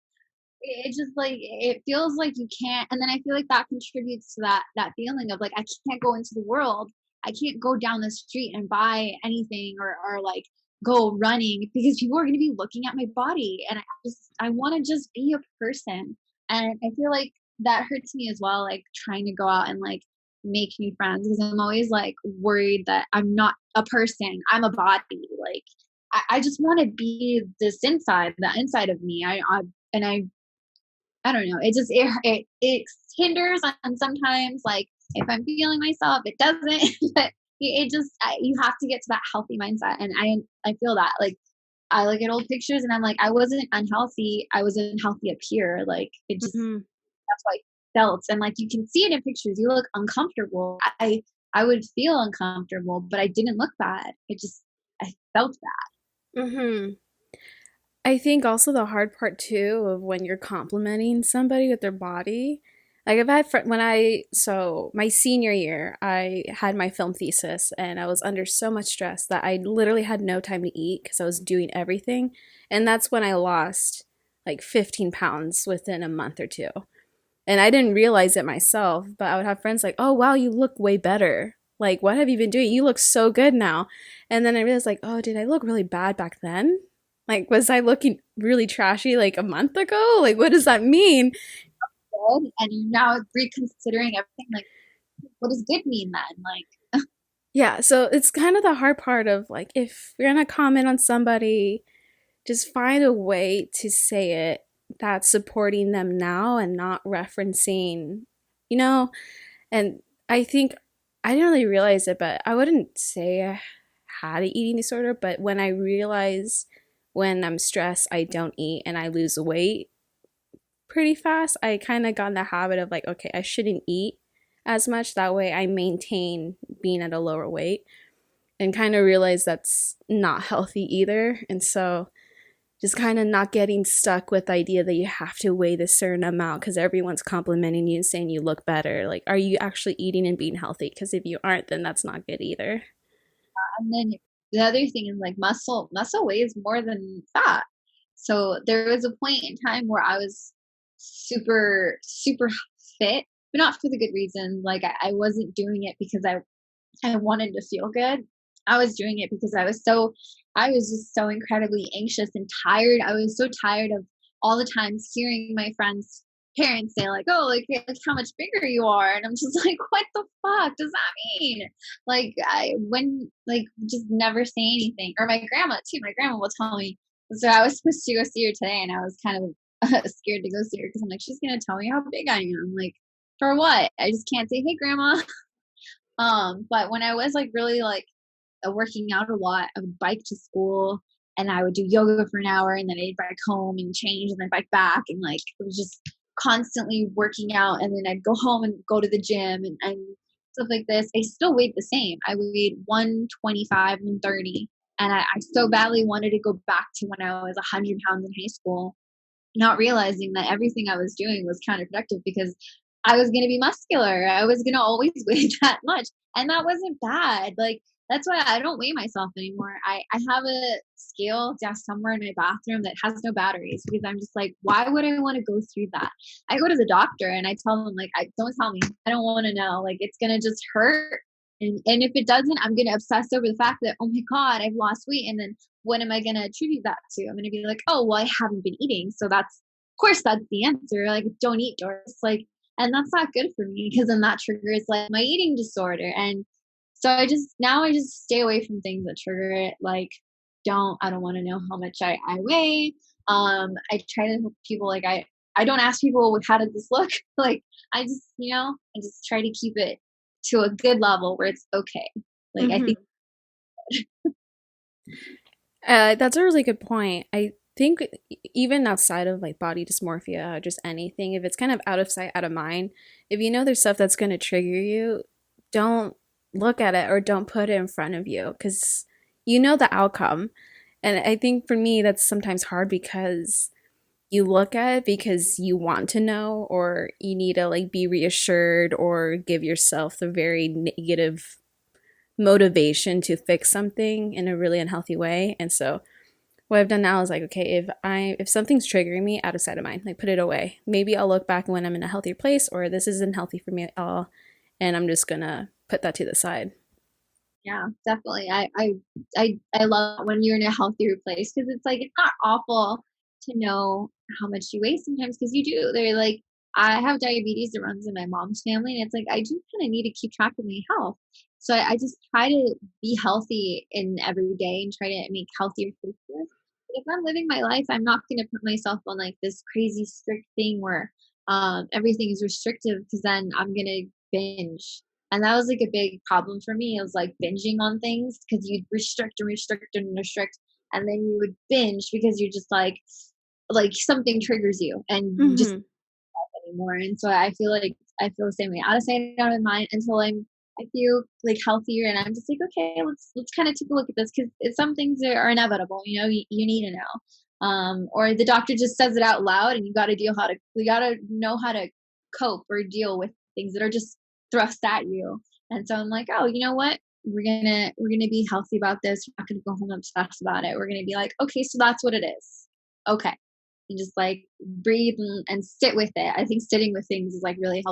it just like it feels like you can't. And then I feel like that contributes to that feeling of like I can't go into the world. I can't go down the street and buy anything, or like go running because people are going to be looking at my body. And I want to just be a person. And I feel like that hurts me as well. Like trying to go out and like make new friends because I'm always like worried that I'm not a person. I'm a body. Like I just want to be this inside, the inside of me. And I don't know. It just it hinders, and sometimes like if I'm feeling myself, it doesn't. But you have to get to that healthy mindset, and I feel that like I look at old pictures and I'm like I wasn't unhealthy. I was unhealthy up here. Like it just Mm-hmm. that's why I felt, and like you can see it in pictures. You look uncomfortable. I would feel uncomfortable, but I didn't look bad. I felt bad. Mm-hmm. I think also the hard part too of when you're complimenting somebody with their body. Like I've had when so my senior year, I had my film thesis and I was under so much stress that I literally had no time to eat because I was doing everything. And that's when I lost like 15 pounds within a month or two. And I didn't realize it myself, but I would have friends like, "Oh, wow, you look way better. Like, what have you been doing? You look so good now." And then I realized like, "Oh, did I look really bad back then? Like, was I looking really trashy like a month ago? Like, what does that mean?" Good, and you're now reconsidering everything. Like, what does good mean then? Like, Yeah, so it's kind of the hard part of like if you're gonna comment on somebody, just find a way to say it that's supporting them now and not referencing, you know, and I think I didn't really realize it, but I wouldn't say I had an eating disorder, but when I realize when I'm stressed, I don't eat and I lose weight pretty fast, I kind of got in the habit of like, okay, I shouldn't eat as much. That way I maintain being at a lower weight and kind of realize that's not healthy either. And so just kind of not getting stuck with the idea that you have to weigh this certain amount because everyone's complimenting you and saying you look better. Like, are you actually eating and being healthy? Because if you aren't, then that's not good either. and then the other thing is like muscle weighs more than fat. So there was a point in time where I was super fit, but not for the good reason. Like I wasn't doing it because I wanted to feel good. I was doing it because I was just so incredibly anxious and tired. I was so tired of all the time hearing my friends parents say like, oh, like how much bigger you are, and I'm just like, what the fuck does that mean? Like I when like just never say anything. Or my grandma too. My grandma will tell me. So I was supposed to go see her today, and I was kind of scared to go see her because I'm like, she's gonna tell me how big I am. Like for what? I just can't say, hey grandma. But when I was like really like working out a lot, I would bike to school and I would do yoga for an hour and then I'd bike home and change and then bike back, and like it was just constantly working out, and then I'd go home and go to the gym and stuff like this. I still weighed the same. I weighed 125, 130, and I so badly wanted to go back to when I was 100 pounds in high school, not realizing that everything I was doing was counterproductive because I was going to be muscular. I was going to always weigh that much. And that wasn't bad. Like, that's why I don't weigh myself anymore. I have a scale just somewhere in my bathroom that has no batteries because I'm just like, why would I want to go through that? I go to the doctor and I tell them, like, don't tell me. I don't want to know. Like, it's going to just hurt. And if it doesn't, I'm going to obsess over the fact that, oh my God, I've lost weight. And then what am I going to attribute that to? I'm going to be like, oh, well, I haven't been eating. So that's, of course, that's the answer. Like, don't eat, Doris. Like, and that's not good for me because then that triggers like my eating disorder. And so I just stay away from things that trigger it. Like, I don't want to know how much I weigh. I try to help people. Like, I don't ask people, how did this look? Like, I just try to keep it to a good level where it's okay. Like, I think That's a really good point. I think even outside of like body dysmorphia or just anything, if it's kind of out of sight, out of mind, if you know there's stuff that's going to trigger you, don't look at it or don't put it in front of you because you know the outcome. And I think for me, that's sometimes hard because you look at it because you want to know or you need to like be reassured or give yourself the very negative motivation to fix something in a really unhealthy way. And so what I've done now is like, okay, if something's triggering me, out of sight of mind, like put it away. Maybe I'll look back when I'm in a healthier place, or this isn't healthy for me at all, and I'm just gonna put that to the side. yeah, definitely. I love when you're in a healthier place because it's like it's not awful to know how much you weigh sometimes because you do. They're like, I have diabetes that runs in my mom's family, and it's like I do kind of need to keep track of my health. So I just try to be healthy in every day and try to make healthier choices. But if I'm living my life, I'm not going to put myself on like this crazy strict thing where everything is restrictive because then I'm gonna binge, and that was like a big problem for me. It was like binging on things because you'd restrict and restrict and restrict. And then you would binge because you're just like something triggers you and you just Mm-hmm. don't anymore. And so I feel the same way. Out of sight, out of mind until I feel like healthier and I'm just like, okay, let's kind of take a look at this because some things are inevitable. You need to know. Or the doctor just says it out loud and you gotta know how to cope or deal with things that are just thrust at you. And so I'm like, oh, you know what? We're gonna be healthy about this. We're not gonna go home obsessed about it. We're gonna be like, okay, so that's what it is. Okay. And just like breathe and sit with it. I think sitting with things is like really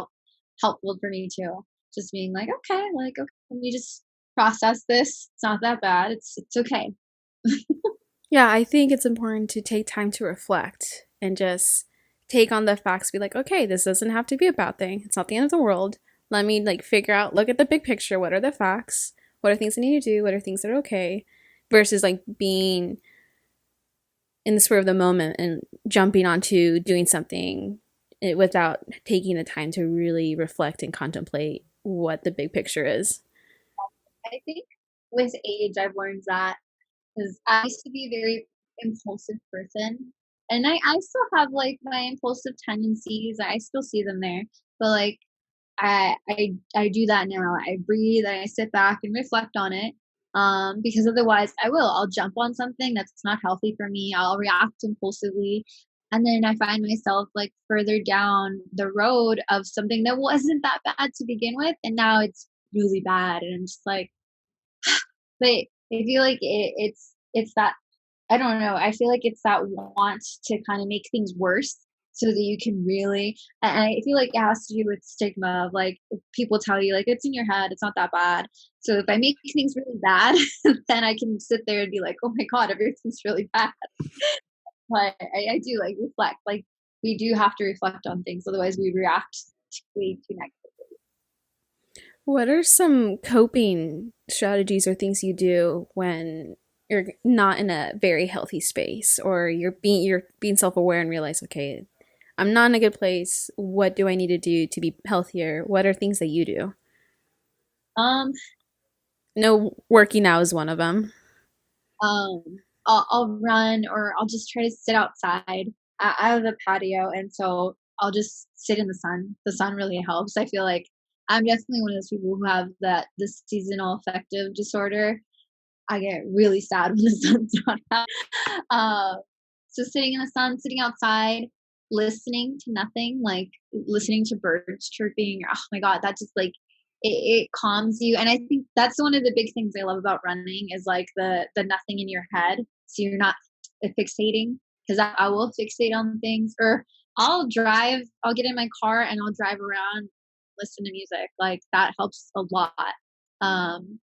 helpful for me too. Just being like, okay, let me just process this. It's not that bad. It's okay. Yeah, I think it's important to take time to reflect and just take on the facts, be like, okay, this doesn't have to be a bad thing. It's not the end of the world. Let me like figure out, look at the big picture. What are the facts? What are things I need to do? What are things that are okay? Versus like being in the spur of the moment and jumping onto doing something without taking the time to really reflect and contemplate what the big picture is. I think with age, I've learned that because I used to be a very impulsive person. And I still have like my impulsive tendencies. I still see them there. But like I do that now. I breathe and I sit back and reflect on it. Because otherwise I'll jump on something that's not healthy for me. I'll react impulsively. And then I find myself like further down the road of something that wasn't that bad to begin with. And now it's really bad. And I'm just like, but I feel like it's that I don't know. I feel like it's that want to kind of make things worse so that you can really. And I feel like it has to do with stigma of like if people tell you like it's in your head, it's not that bad. So if I make things really bad, then I can sit there and be like, oh my god, everything's really bad. But I do like reflect. Like we do have to reflect on things, otherwise we react way too negatively. What are some coping strategies or things you do when you're not in a very healthy space, or you're being self-aware and realize, okay, I'm not in a good place. What do I need to do to be healthier? What are things that you do? Um, No, working out is one of them. um, I'll run, or I'll just try to sit outside. I have a patio, and so I'll just sit in the sun. The sun really helps. I feel like I'm definitely one of those people who have the seasonal affective disorder. I get really sad when the sun's not out. Uh, so sitting in the sun, sitting outside, listening to nothing, like listening to birds chirping. Oh my God, that just like it calms you. And I think that's one of the big things I love about running is like the nothing in your head. So you're not fixating, because I will fixate on things, or I'll get in my car and I'll drive around, listen to music. Like that helps a lot. Um,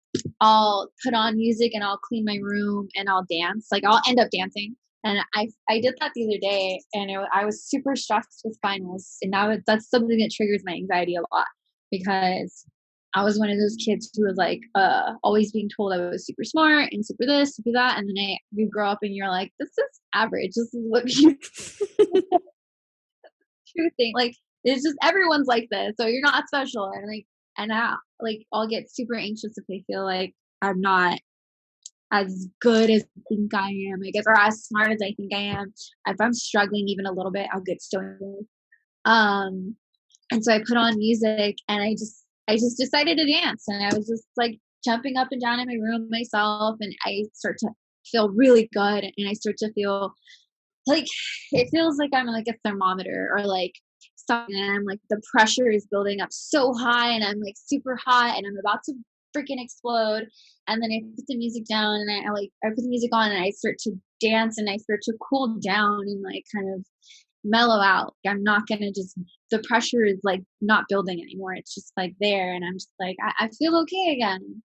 I'll put on music and I'll clean my room and I'll dance. Like I'll end up dancing. And I did that the other day, and I was super stressed with finals, and that's something that triggers my anxiety a lot, because I was one of those kids who was like always being told I was super smart and super this, super that, and then you grow up and you're like, this is average. This is what you true thing. Like it's just everyone's like this, so you're not special. And like and I'll get super anxious if I feel like I'm not as good as I think I am, I guess, or as smart as I think I am. If I'm struggling even a little bit, I'll get stoned. Um, and so I put on music, and I just decided to dance, and I was just like jumping up and down in my room myself, and I start to feel really good, and I start to feel like it feels like I'm like a thermometer, or like something, and I'm like the pressure is building up so high, and I'm like super hot, and I'm about to freaking explode. And then I put the music down, and I put the music on, and I start to dance, and I start to cool down and like kind of mellow out. I'm not gonna just the pressure is like not building anymore. It's just like there, and I'm just like I feel okay again.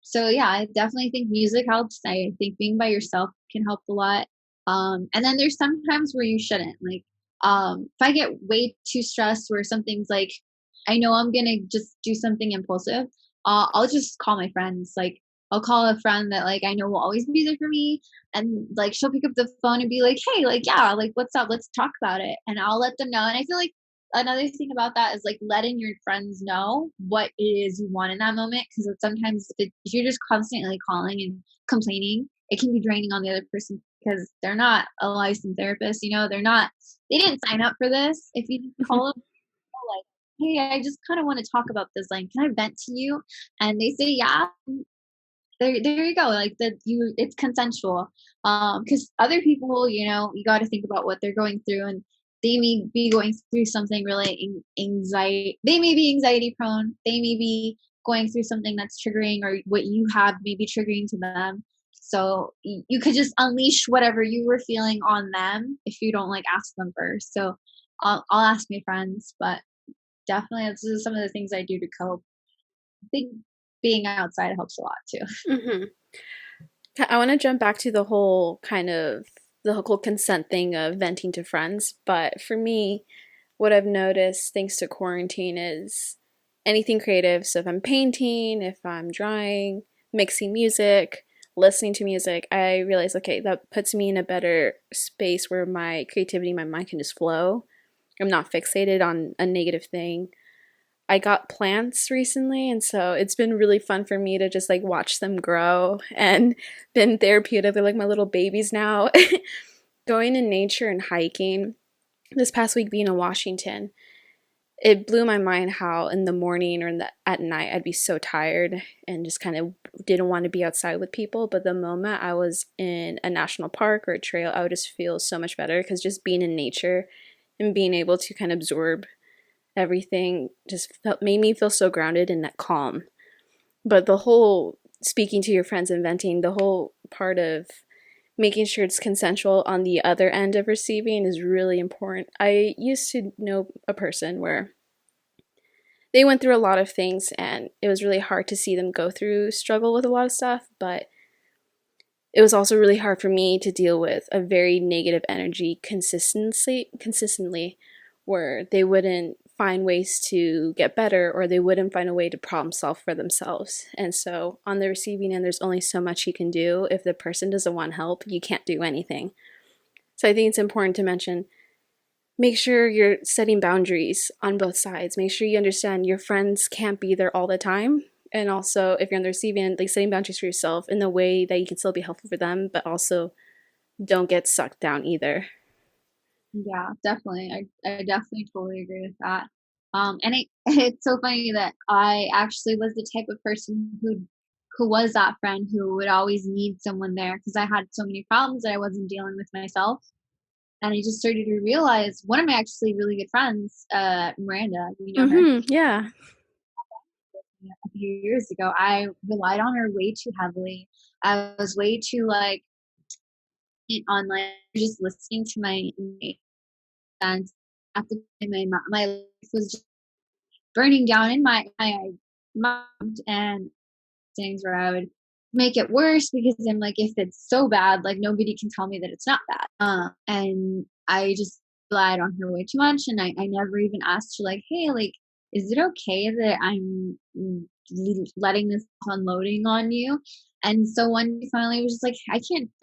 So yeah, I definitely think music helps. I think being by yourself can help a lot. And then there's sometimes where you shouldn't. Like, if I get way too stressed where something's like, I know I'm gonna just do something impulsive, I'll just call my friends. Like, I'll call a friend that like I know will always be there for me, and like she'll pick up the phone and be like, "Hey, like yeah, like what's up? Let's talk about it." And I'll let them know. And I feel like another thing about that is like letting your friends know what it is you want in that moment, because sometimes if you're just constantly calling and complaining, it can be draining on the other person, because they're not a licensed therapist, they didn't sign up for this. If you call them like, hey, I just kind of want to talk about this, like can I vent to you, and they say yeah, there you go, like that you it's consensual. Because other people, you got to think about what they're going through, and they may be going through something really anxiety, they may be anxiety prone, they may be going through something that's triggering, or what you have may be triggering to them. So you could just unleash whatever you were feeling on them if you don't like ask them first. So I'll ask my friends, but definitely this is some of the things I do to cope. I think being outside helps a lot too. Hmm. I want to jump back to the whole consent thing of venting to friends. But for me, what I've noticed thanks to quarantine is anything creative. So if I'm painting, if I'm drawing, mixing music, listening to music, I realize, okay, that puts me in a better space where my creativity, my mind can just flow. I'm not fixated on a negative thing. I got plants recently, and so it's been really fun for me to just like watch them grow and been therapeutic. They're like my little babies now. Going in nature and hiking. This past week being in Washington, it blew my mind how in the morning or at night I'd be so tired and just kind of didn't want to be outside with people. But the moment I was in a national park or a trail, I would just feel so much better, because just being in nature and being able to kind of absorb everything just made me feel so grounded and that calm. But the whole speaking to your friends and venting, the whole part of making sure it's consensual on the other end of receiving is really important. I used to know a person where they went through a lot of things, and it was really hard to see them go through struggle with a lot of stuff, but it was also really hard for me to deal with a very negative energy consistently, where they wouldn't find ways to get better, or they wouldn't find a way to problem solve for themselves. And so on the receiving end, there's only so much you can do. If the person doesn't want help, you can't do anything. So I think it's important to mention, make sure you're setting boundaries on both sides. Make sure you understand your friends can't be there all the time. And also, if you're on the receiving end, like setting boundaries for yourself in the way that you can still be helpful for them, but also don't get sucked down either. Yeah, definitely. I definitely totally agree with that. And it's so funny that I actually was the type of person who was that friend who would always need someone there because I had so many problems that I wasn't dealing with myself. And I just started to realize one of my actually really good friends, Miranda, you know her, Yeah. a few years ago, I relied on her way too heavily. I was way too like on like just listening to my and at the time my life was just burning down in my mind and things where I would make it worse because I'm like, if it's so bad, like nobody can tell me that it's not bad. And I just relied on her way too much, and I never even asked her like, hey, like, is it okay that I'm letting this unloading on you? And so one day finally was just like, I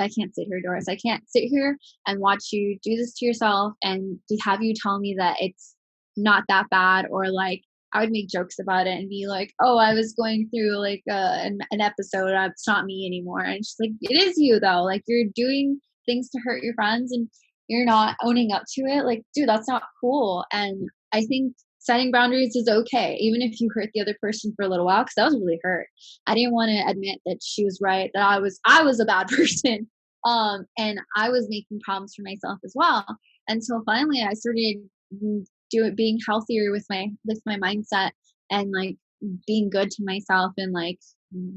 can't sit here, Doris. I can't sit here and watch you do this to yourself and to have you tell me that it's not that bad, or like I would make jokes about it and be like, "Oh, I was going through like an episode. It's not me anymore." And she's like, "It is you though. Like you're doing things to hurt your friends and you're not owning up to it. Like, dude, that's not cool." And I think setting boundaries is okay, even if you hurt the other person for a little while, because I was really hurt. I didn't want to admit that she was right, that I was a bad person, and I was making problems for myself as well. Until finally, I started do it being healthier with my mindset and like being good to myself and like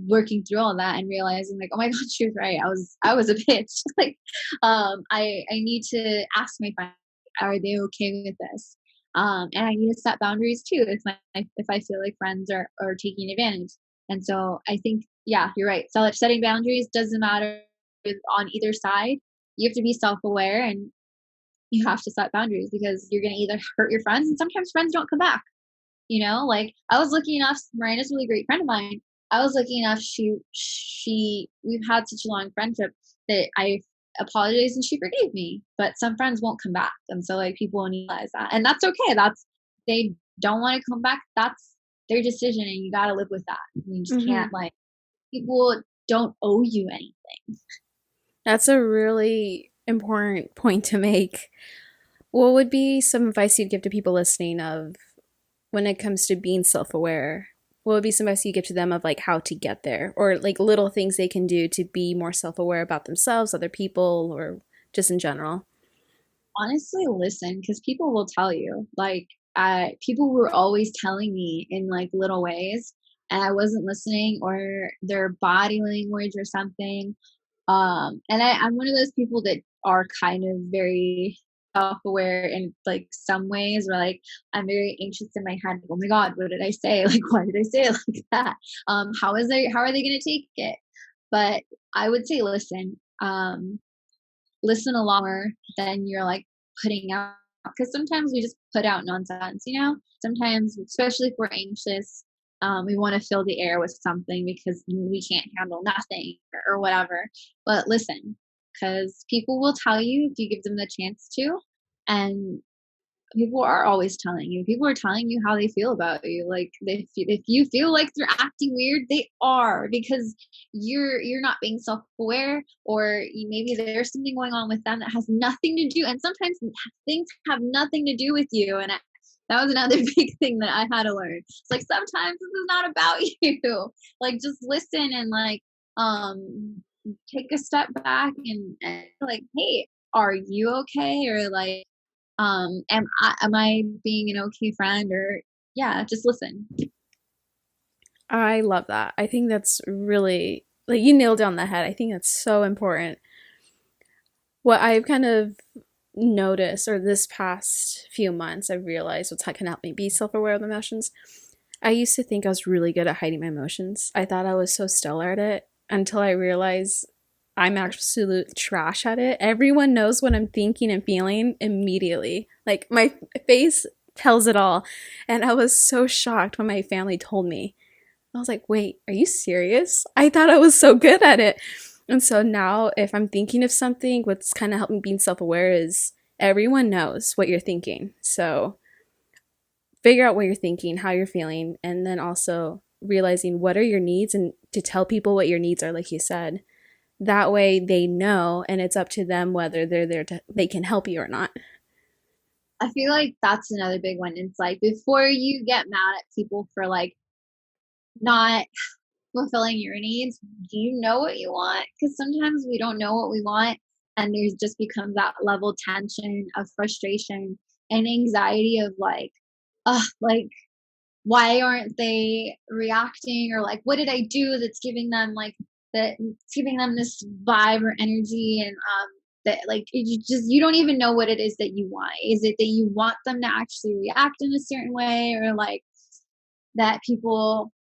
working through all that and realizing like, oh my god, she was right. I was a bitch. Like I need to ask my friends, are they okay with this? And I need to set boundaries too if I feel like friends are taking advantage. And so I think, yeah, you're right. So setting boundaries doesn't matter on either side. You have to be self-aware and you have to set boundaries because you're going to either hurt your friends, and sometimes friends don't come back. Like I was lucky enough, Miranda's a really great friend of mine. I was lucky enough, we've had such a long friendship that I apologized and she forgave me. But some friends won't come back. And so like people won't realize that. And that's okay. They don't want to come back. That's their decision and you got to live with that. You just can't like, people don't owe you anything. That's a really important point to make. What would be some advice you'd give to people listening of when it comes to being self-aware? What would be some advice you give to them of like how to get there, or like little things they can do to be more self-aware about themselves, other people, or just in general? Honestly, listen, because people will tell you. Like, people were always telling me in like little ways, and I wasn't listening, or their body language or something. And I'm one of those people that are kind of very self-aware in like some ways, where like I'm very anxious in my head. Like, oh my god, what did I say? Like, why did I say it like that? How are they going to take it? But I would say listen a lot more than you're like putting out, because sometimes we just put out nonsense. Sometimes, especially if we're anxious, we want to fill the air with something because we can't handle nothing or whatever. But listen, because people will tell you if you give them the chance to. And people are always telling you. People are telling you how they feel about you. Like if you feel like they're acting weird, they are, because you're not being self-aware, or maybe there's something going on with them that has nothing to do. And sometimes things have nothing to do with you. And that was another big thing that I had to learn. It's like sometimes this is not about you. Like just listen and like take a step back and like, hey, are you okay? Or like am I being an okay friend? Or yeah, just listen. I love that. I think that's really, like, you nailed it on the head. I think that's so important. What I've kind of noticed, or this past few months, I've realized what's kind of helped me be self aware of emotions. I used to think I was really good at hiding my emotions. I thought I was so stellar at it until I realized I'm absolute trash at it. Everyone knows what I'm thinking and feeling immediately. Like my face tells it all. And I was so shocked when my family told me. I was like, wait, are you serious? I thought I was so good at it. And so now, if I'm thinking of something, what's kind of helped me being self aware is everyone knows what you're thinking. So figure out what you're thinking, how you're feeling, and then also realizing what are your needs and to tell people what your needs are, like you said. That way they know and it's up to them whether they're there to they can help you or not. I feel like that's another big one. It's like before you get mad at people for like not fulfilling your needs, do you know what you want? Because sometimes we don't know what we want, and there's just becomes that level tension of frustration and anxiety of like why aren't they reacting, or like what did I do that's giving them like that it's giving them this vibe or energy, and that like you don't even know what it is that you want. Is it that you want them to actually react in a certain way, or like that people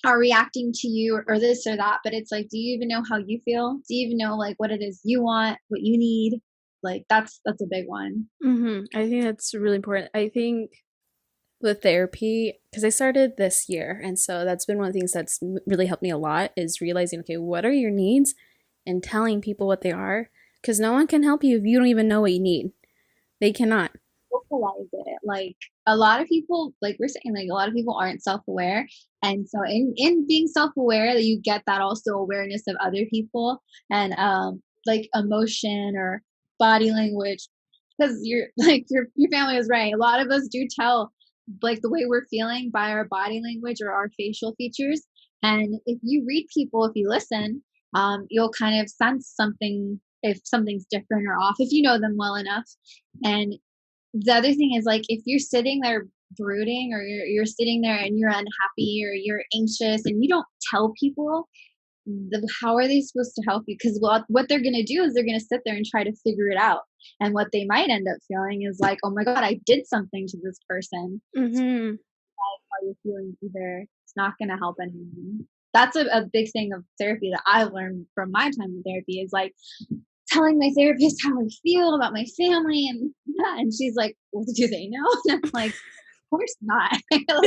are reacting to you, or this or that? But it's like, do you even know how you feel? Do you even know like what it is you want, what you need? Like that's a big one. I think that's really important. I think with therapy, because I started this year, and so that's been one of the things that's really helped me a lot is realizing, okay, what are your needs, and telling people what they are, because no one can help you if you don't even know what you need. They cannot. Vocalize it. Like a lot of people, like we're saying, like a lot of people aren't self-aware, and so in being self-aware, that you get that also awareness of other people, and like emotion or body language, because you're like your family is right. A lot of us do tell like the way we're feeling by our body language or our facial features, and if you read people, if you listen, you'll kind of sense something, if something's different or off, if you know them well enough. And the other thing is, like, if you're sitting there brooding, or you're sitting there and you're unhappy or you're anxious and you don't tell people, how are they supposed to help you? Because what they're going to do is they're going to sit there and try to figure it out. And what they might end up feeling is like, oh my God, I did something to this person. Mm-hmm. How you're feeling either. It's not going to help anyone. That's a big thing of therapy that I've learned from my time in therapy, is like telling my therapist how I feel about my family, and yeah, and she's like, well, do they know? And I'm like, of course not. Like, tell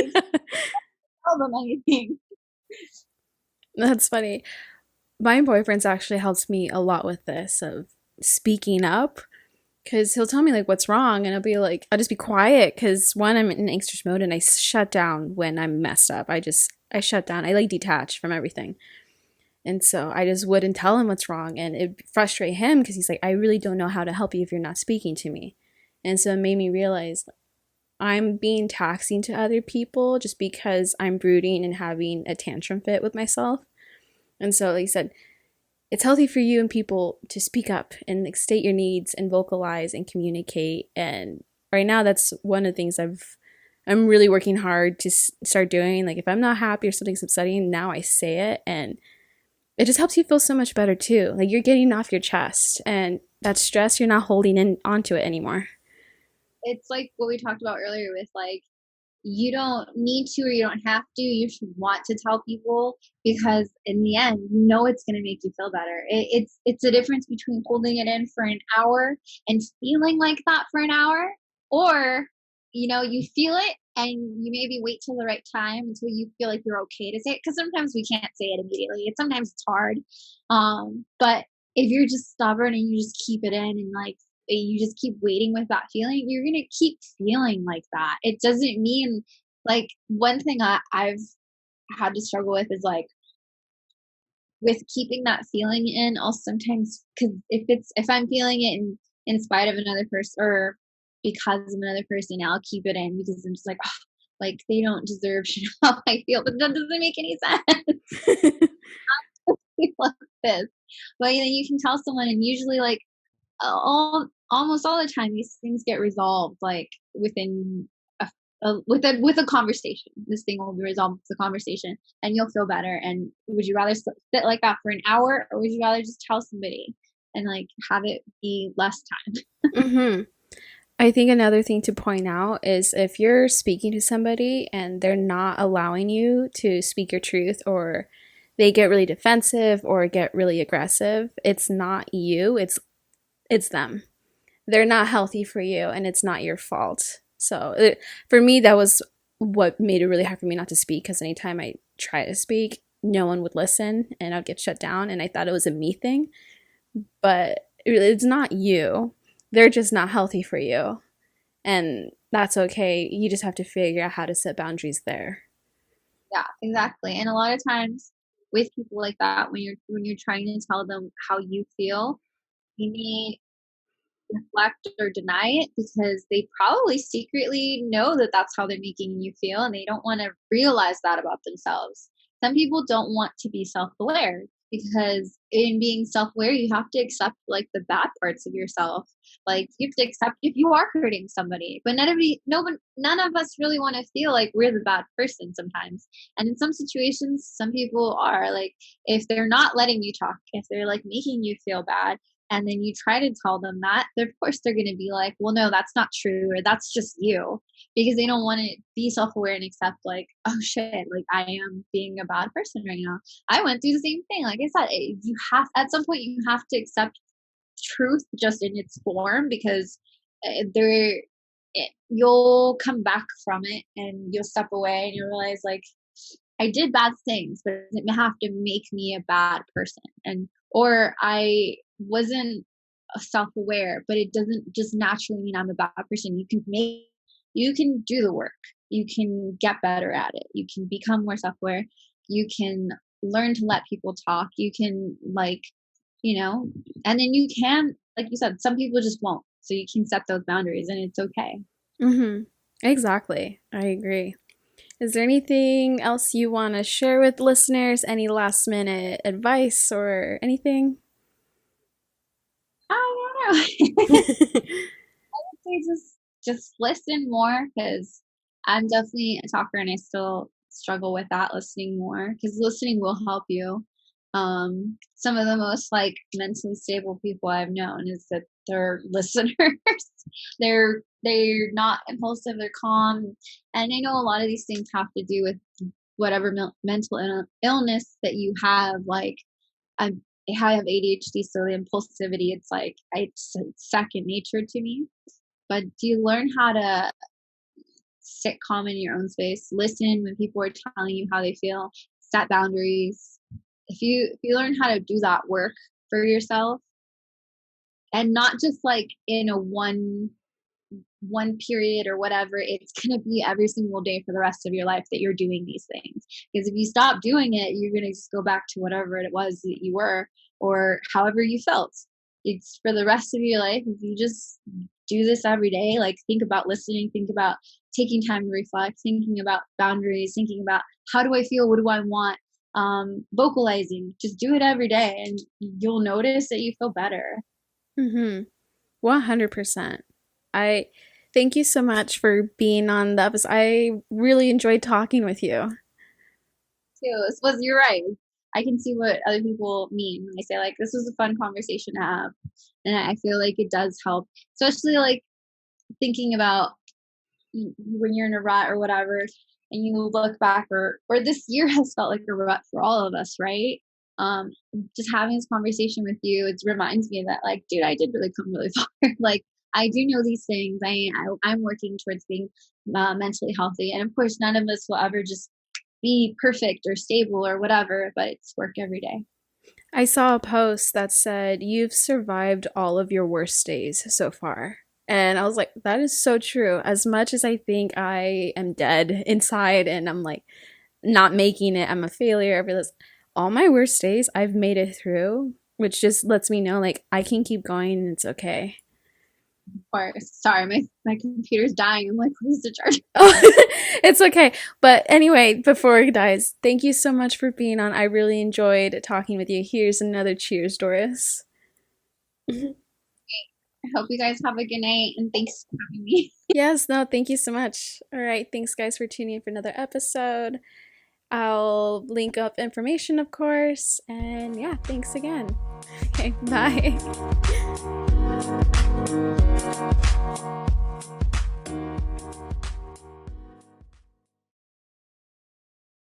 them anything. That's funny. My boyfriend's actually helped me a lot with this of speaking up, because he'll tell me like what's wrong, and I'll be like, I'll just be quiet, because one, I'm in anxious mode and I shut down when I'm messed up. I shut down. I like detach from everything. And so I just wouldn't tell him what's wrong, and it'd frustrate him because he's like, I really don't know how to help you if you're not speaking to me. And so it made me realize I'm being taxing to other people just because I'm brooding and having a tantrum fit with myself. And so, like you said, it's healthy for you and people to speak up and like, state your needs and vocalize and communicate. And right now, that's one of the things I'm really working hard to start doing. Like if I'm not happy or something's upsetting, now I say it, and it just helps you feel so much better too. Like you're getting off your chest, and that stress, you're not holding in onto it anymore. It's like what we talked about earlier with like, you don't need to, or you don't have to. You should want to tell people, because in the end, you know it's going to make you feel better. It's a difference between holding it in for an hour and feeling like that for an hour, or you feel it and you maybe wait till the right time until you feel like you're okay to say it. Because sometimes we can't say it immediately. Sometimes it's hard. But if you're just stubborn and you just keep it in, and like you just keep waiting with that feeling, you're gonna keep feeling like that. It doesn't mean, like, one thing I've had to struggle with is like with keeping that feeling in. I'll sometimes, because if I'm feeling it in spite of another person, or because of another person, I'll keep it in because I'm just like, oh, like they don't deserve to know how I feel, but that doesn't make any sense. Like this, but then you can tell someone, and usually like almost all the time these things get resolved like within with a conversation. This thing will be resolved with a conversation, and you'll feel better. And would you rather sit like that for an hour, or would you rather just tell somebody and like have it be less time? Mm-hmm. I think another thing to point out is if you're speaking to somebody and they're not allowing you to speak your truth or they get really defensive or get really aggressive, it's not you, it's them. They're not healthy for you, and it's not your fault. So for me, that was what made it really hard for me not to speak, because anytime I try to speak, no one would listen and I'd get shut down, and I thought it was a me thing. But it's not you. They're just not healthy for you. And that's okay. You just have to figure out how to set boundaries there. Yeah, exactly. And a lot of times with people like that, when you're trying to tell them how you feel, you need deflect or deny it, because they probably secretly know that that's how they're making you feel, and they don't want to realize that about themselves. Some people don't want to be self-aware, because in being self-aware you have to accept like the bad parts of yourself. Like you have to accept if you are hurting somebody, but none of us really want to feel like we're the bad person sometimes. And in some situations, some people are like, if they're not letting you talk, if they're like making you feel bad, and then you try to tell them that, of course they're going to be like, well, no, that's not true, or that's just you, because they don't want to be self-aware and accept like, oh shit, like I am being a bad person right now. I went through the same thing. Like I said, you have, at some point you have to accept truth just in its form, because there you'll come back from it and you'll step away and you realize like, I did bad things, but it doesn't have to make me a bad person. And or I wasn't self-aware, but it doesn't just naturally mean I'm a bad person. You can do the work. You can get better at it. You can become more self-aware. You can learn to let people talk. You can and then you can, like you said, some people just won't. So you can set those boundaries and it's okay. Mm-hmm. Exactly. I agree. Is there anything else you want to share with listeners? Any last minute advice or anything? I don't know. I would say just listen more, because I'm definitely a talker and I still struggle with that, listening more, because listening will help you. Some of the most like mentally stable people I've known is that they're listeners. they're not impulsive, they're calm. And I know a lot of these things have to do with whatever mental illness that you have. Like I have ADHD, so the impulsivity, it's like it's second nature to me. But do you learn how to sit calm in your own space, listen when people are telling you how they feel, set boundaries? If you learn how to do that work for yourself, and not just like in a one period or whatever, it's going to be every single day for the rest of your life that you're doing these things. Because if you stop doing it, you're going to just go back to whatever it was that you were, or however you felt. It's for the rest of your life. If you just do this every day, like think about listening, think about taking time to reflect, thinking about boundaries, thinking about how do I feel, what do I want, vocalizing, just do it every day and you'll notice that you feel better. Mm-hmm. 100%. I thank you so much for being on the episode. I really enjoyed talking with you. Too. You're right. I can see what other people mean when they say like this was a fun conversation to have, and I feel like it does help, especially like thinking about when you're in a rut or whatever, and you look back, or this year has felt like a rut for all of us, right? Just having this conversation with you, it reminds me that like, dude, I did really come really far. Like I do know these things. I'm working towards being mentally healthy, and of course, none of us will ever just be perfect or stable or whatever, but it's work every day. I saw a post that said, "You've survived all of your worst days so far." And I was like, that is so true. As much as I think I am dead inside and I'm like not making it, I'm a failure, all my worst days, I've made it through, which just lets me know like I can keep going and it's okay. Of course. Sorry, my computer's dying. I'm like, where's the charger? Oh, it's okay. But anyway, before it dies, thank you so much for being on. I really enjoyed talking with you. Here's another cheers, Doris. I hope you guys have a good night, and thanks for having me. Yes, no, thank you so much. All right, thanks guys for tuning in for another episode. I'll link up information, of course, and yeah, thanks again. Okay, bye.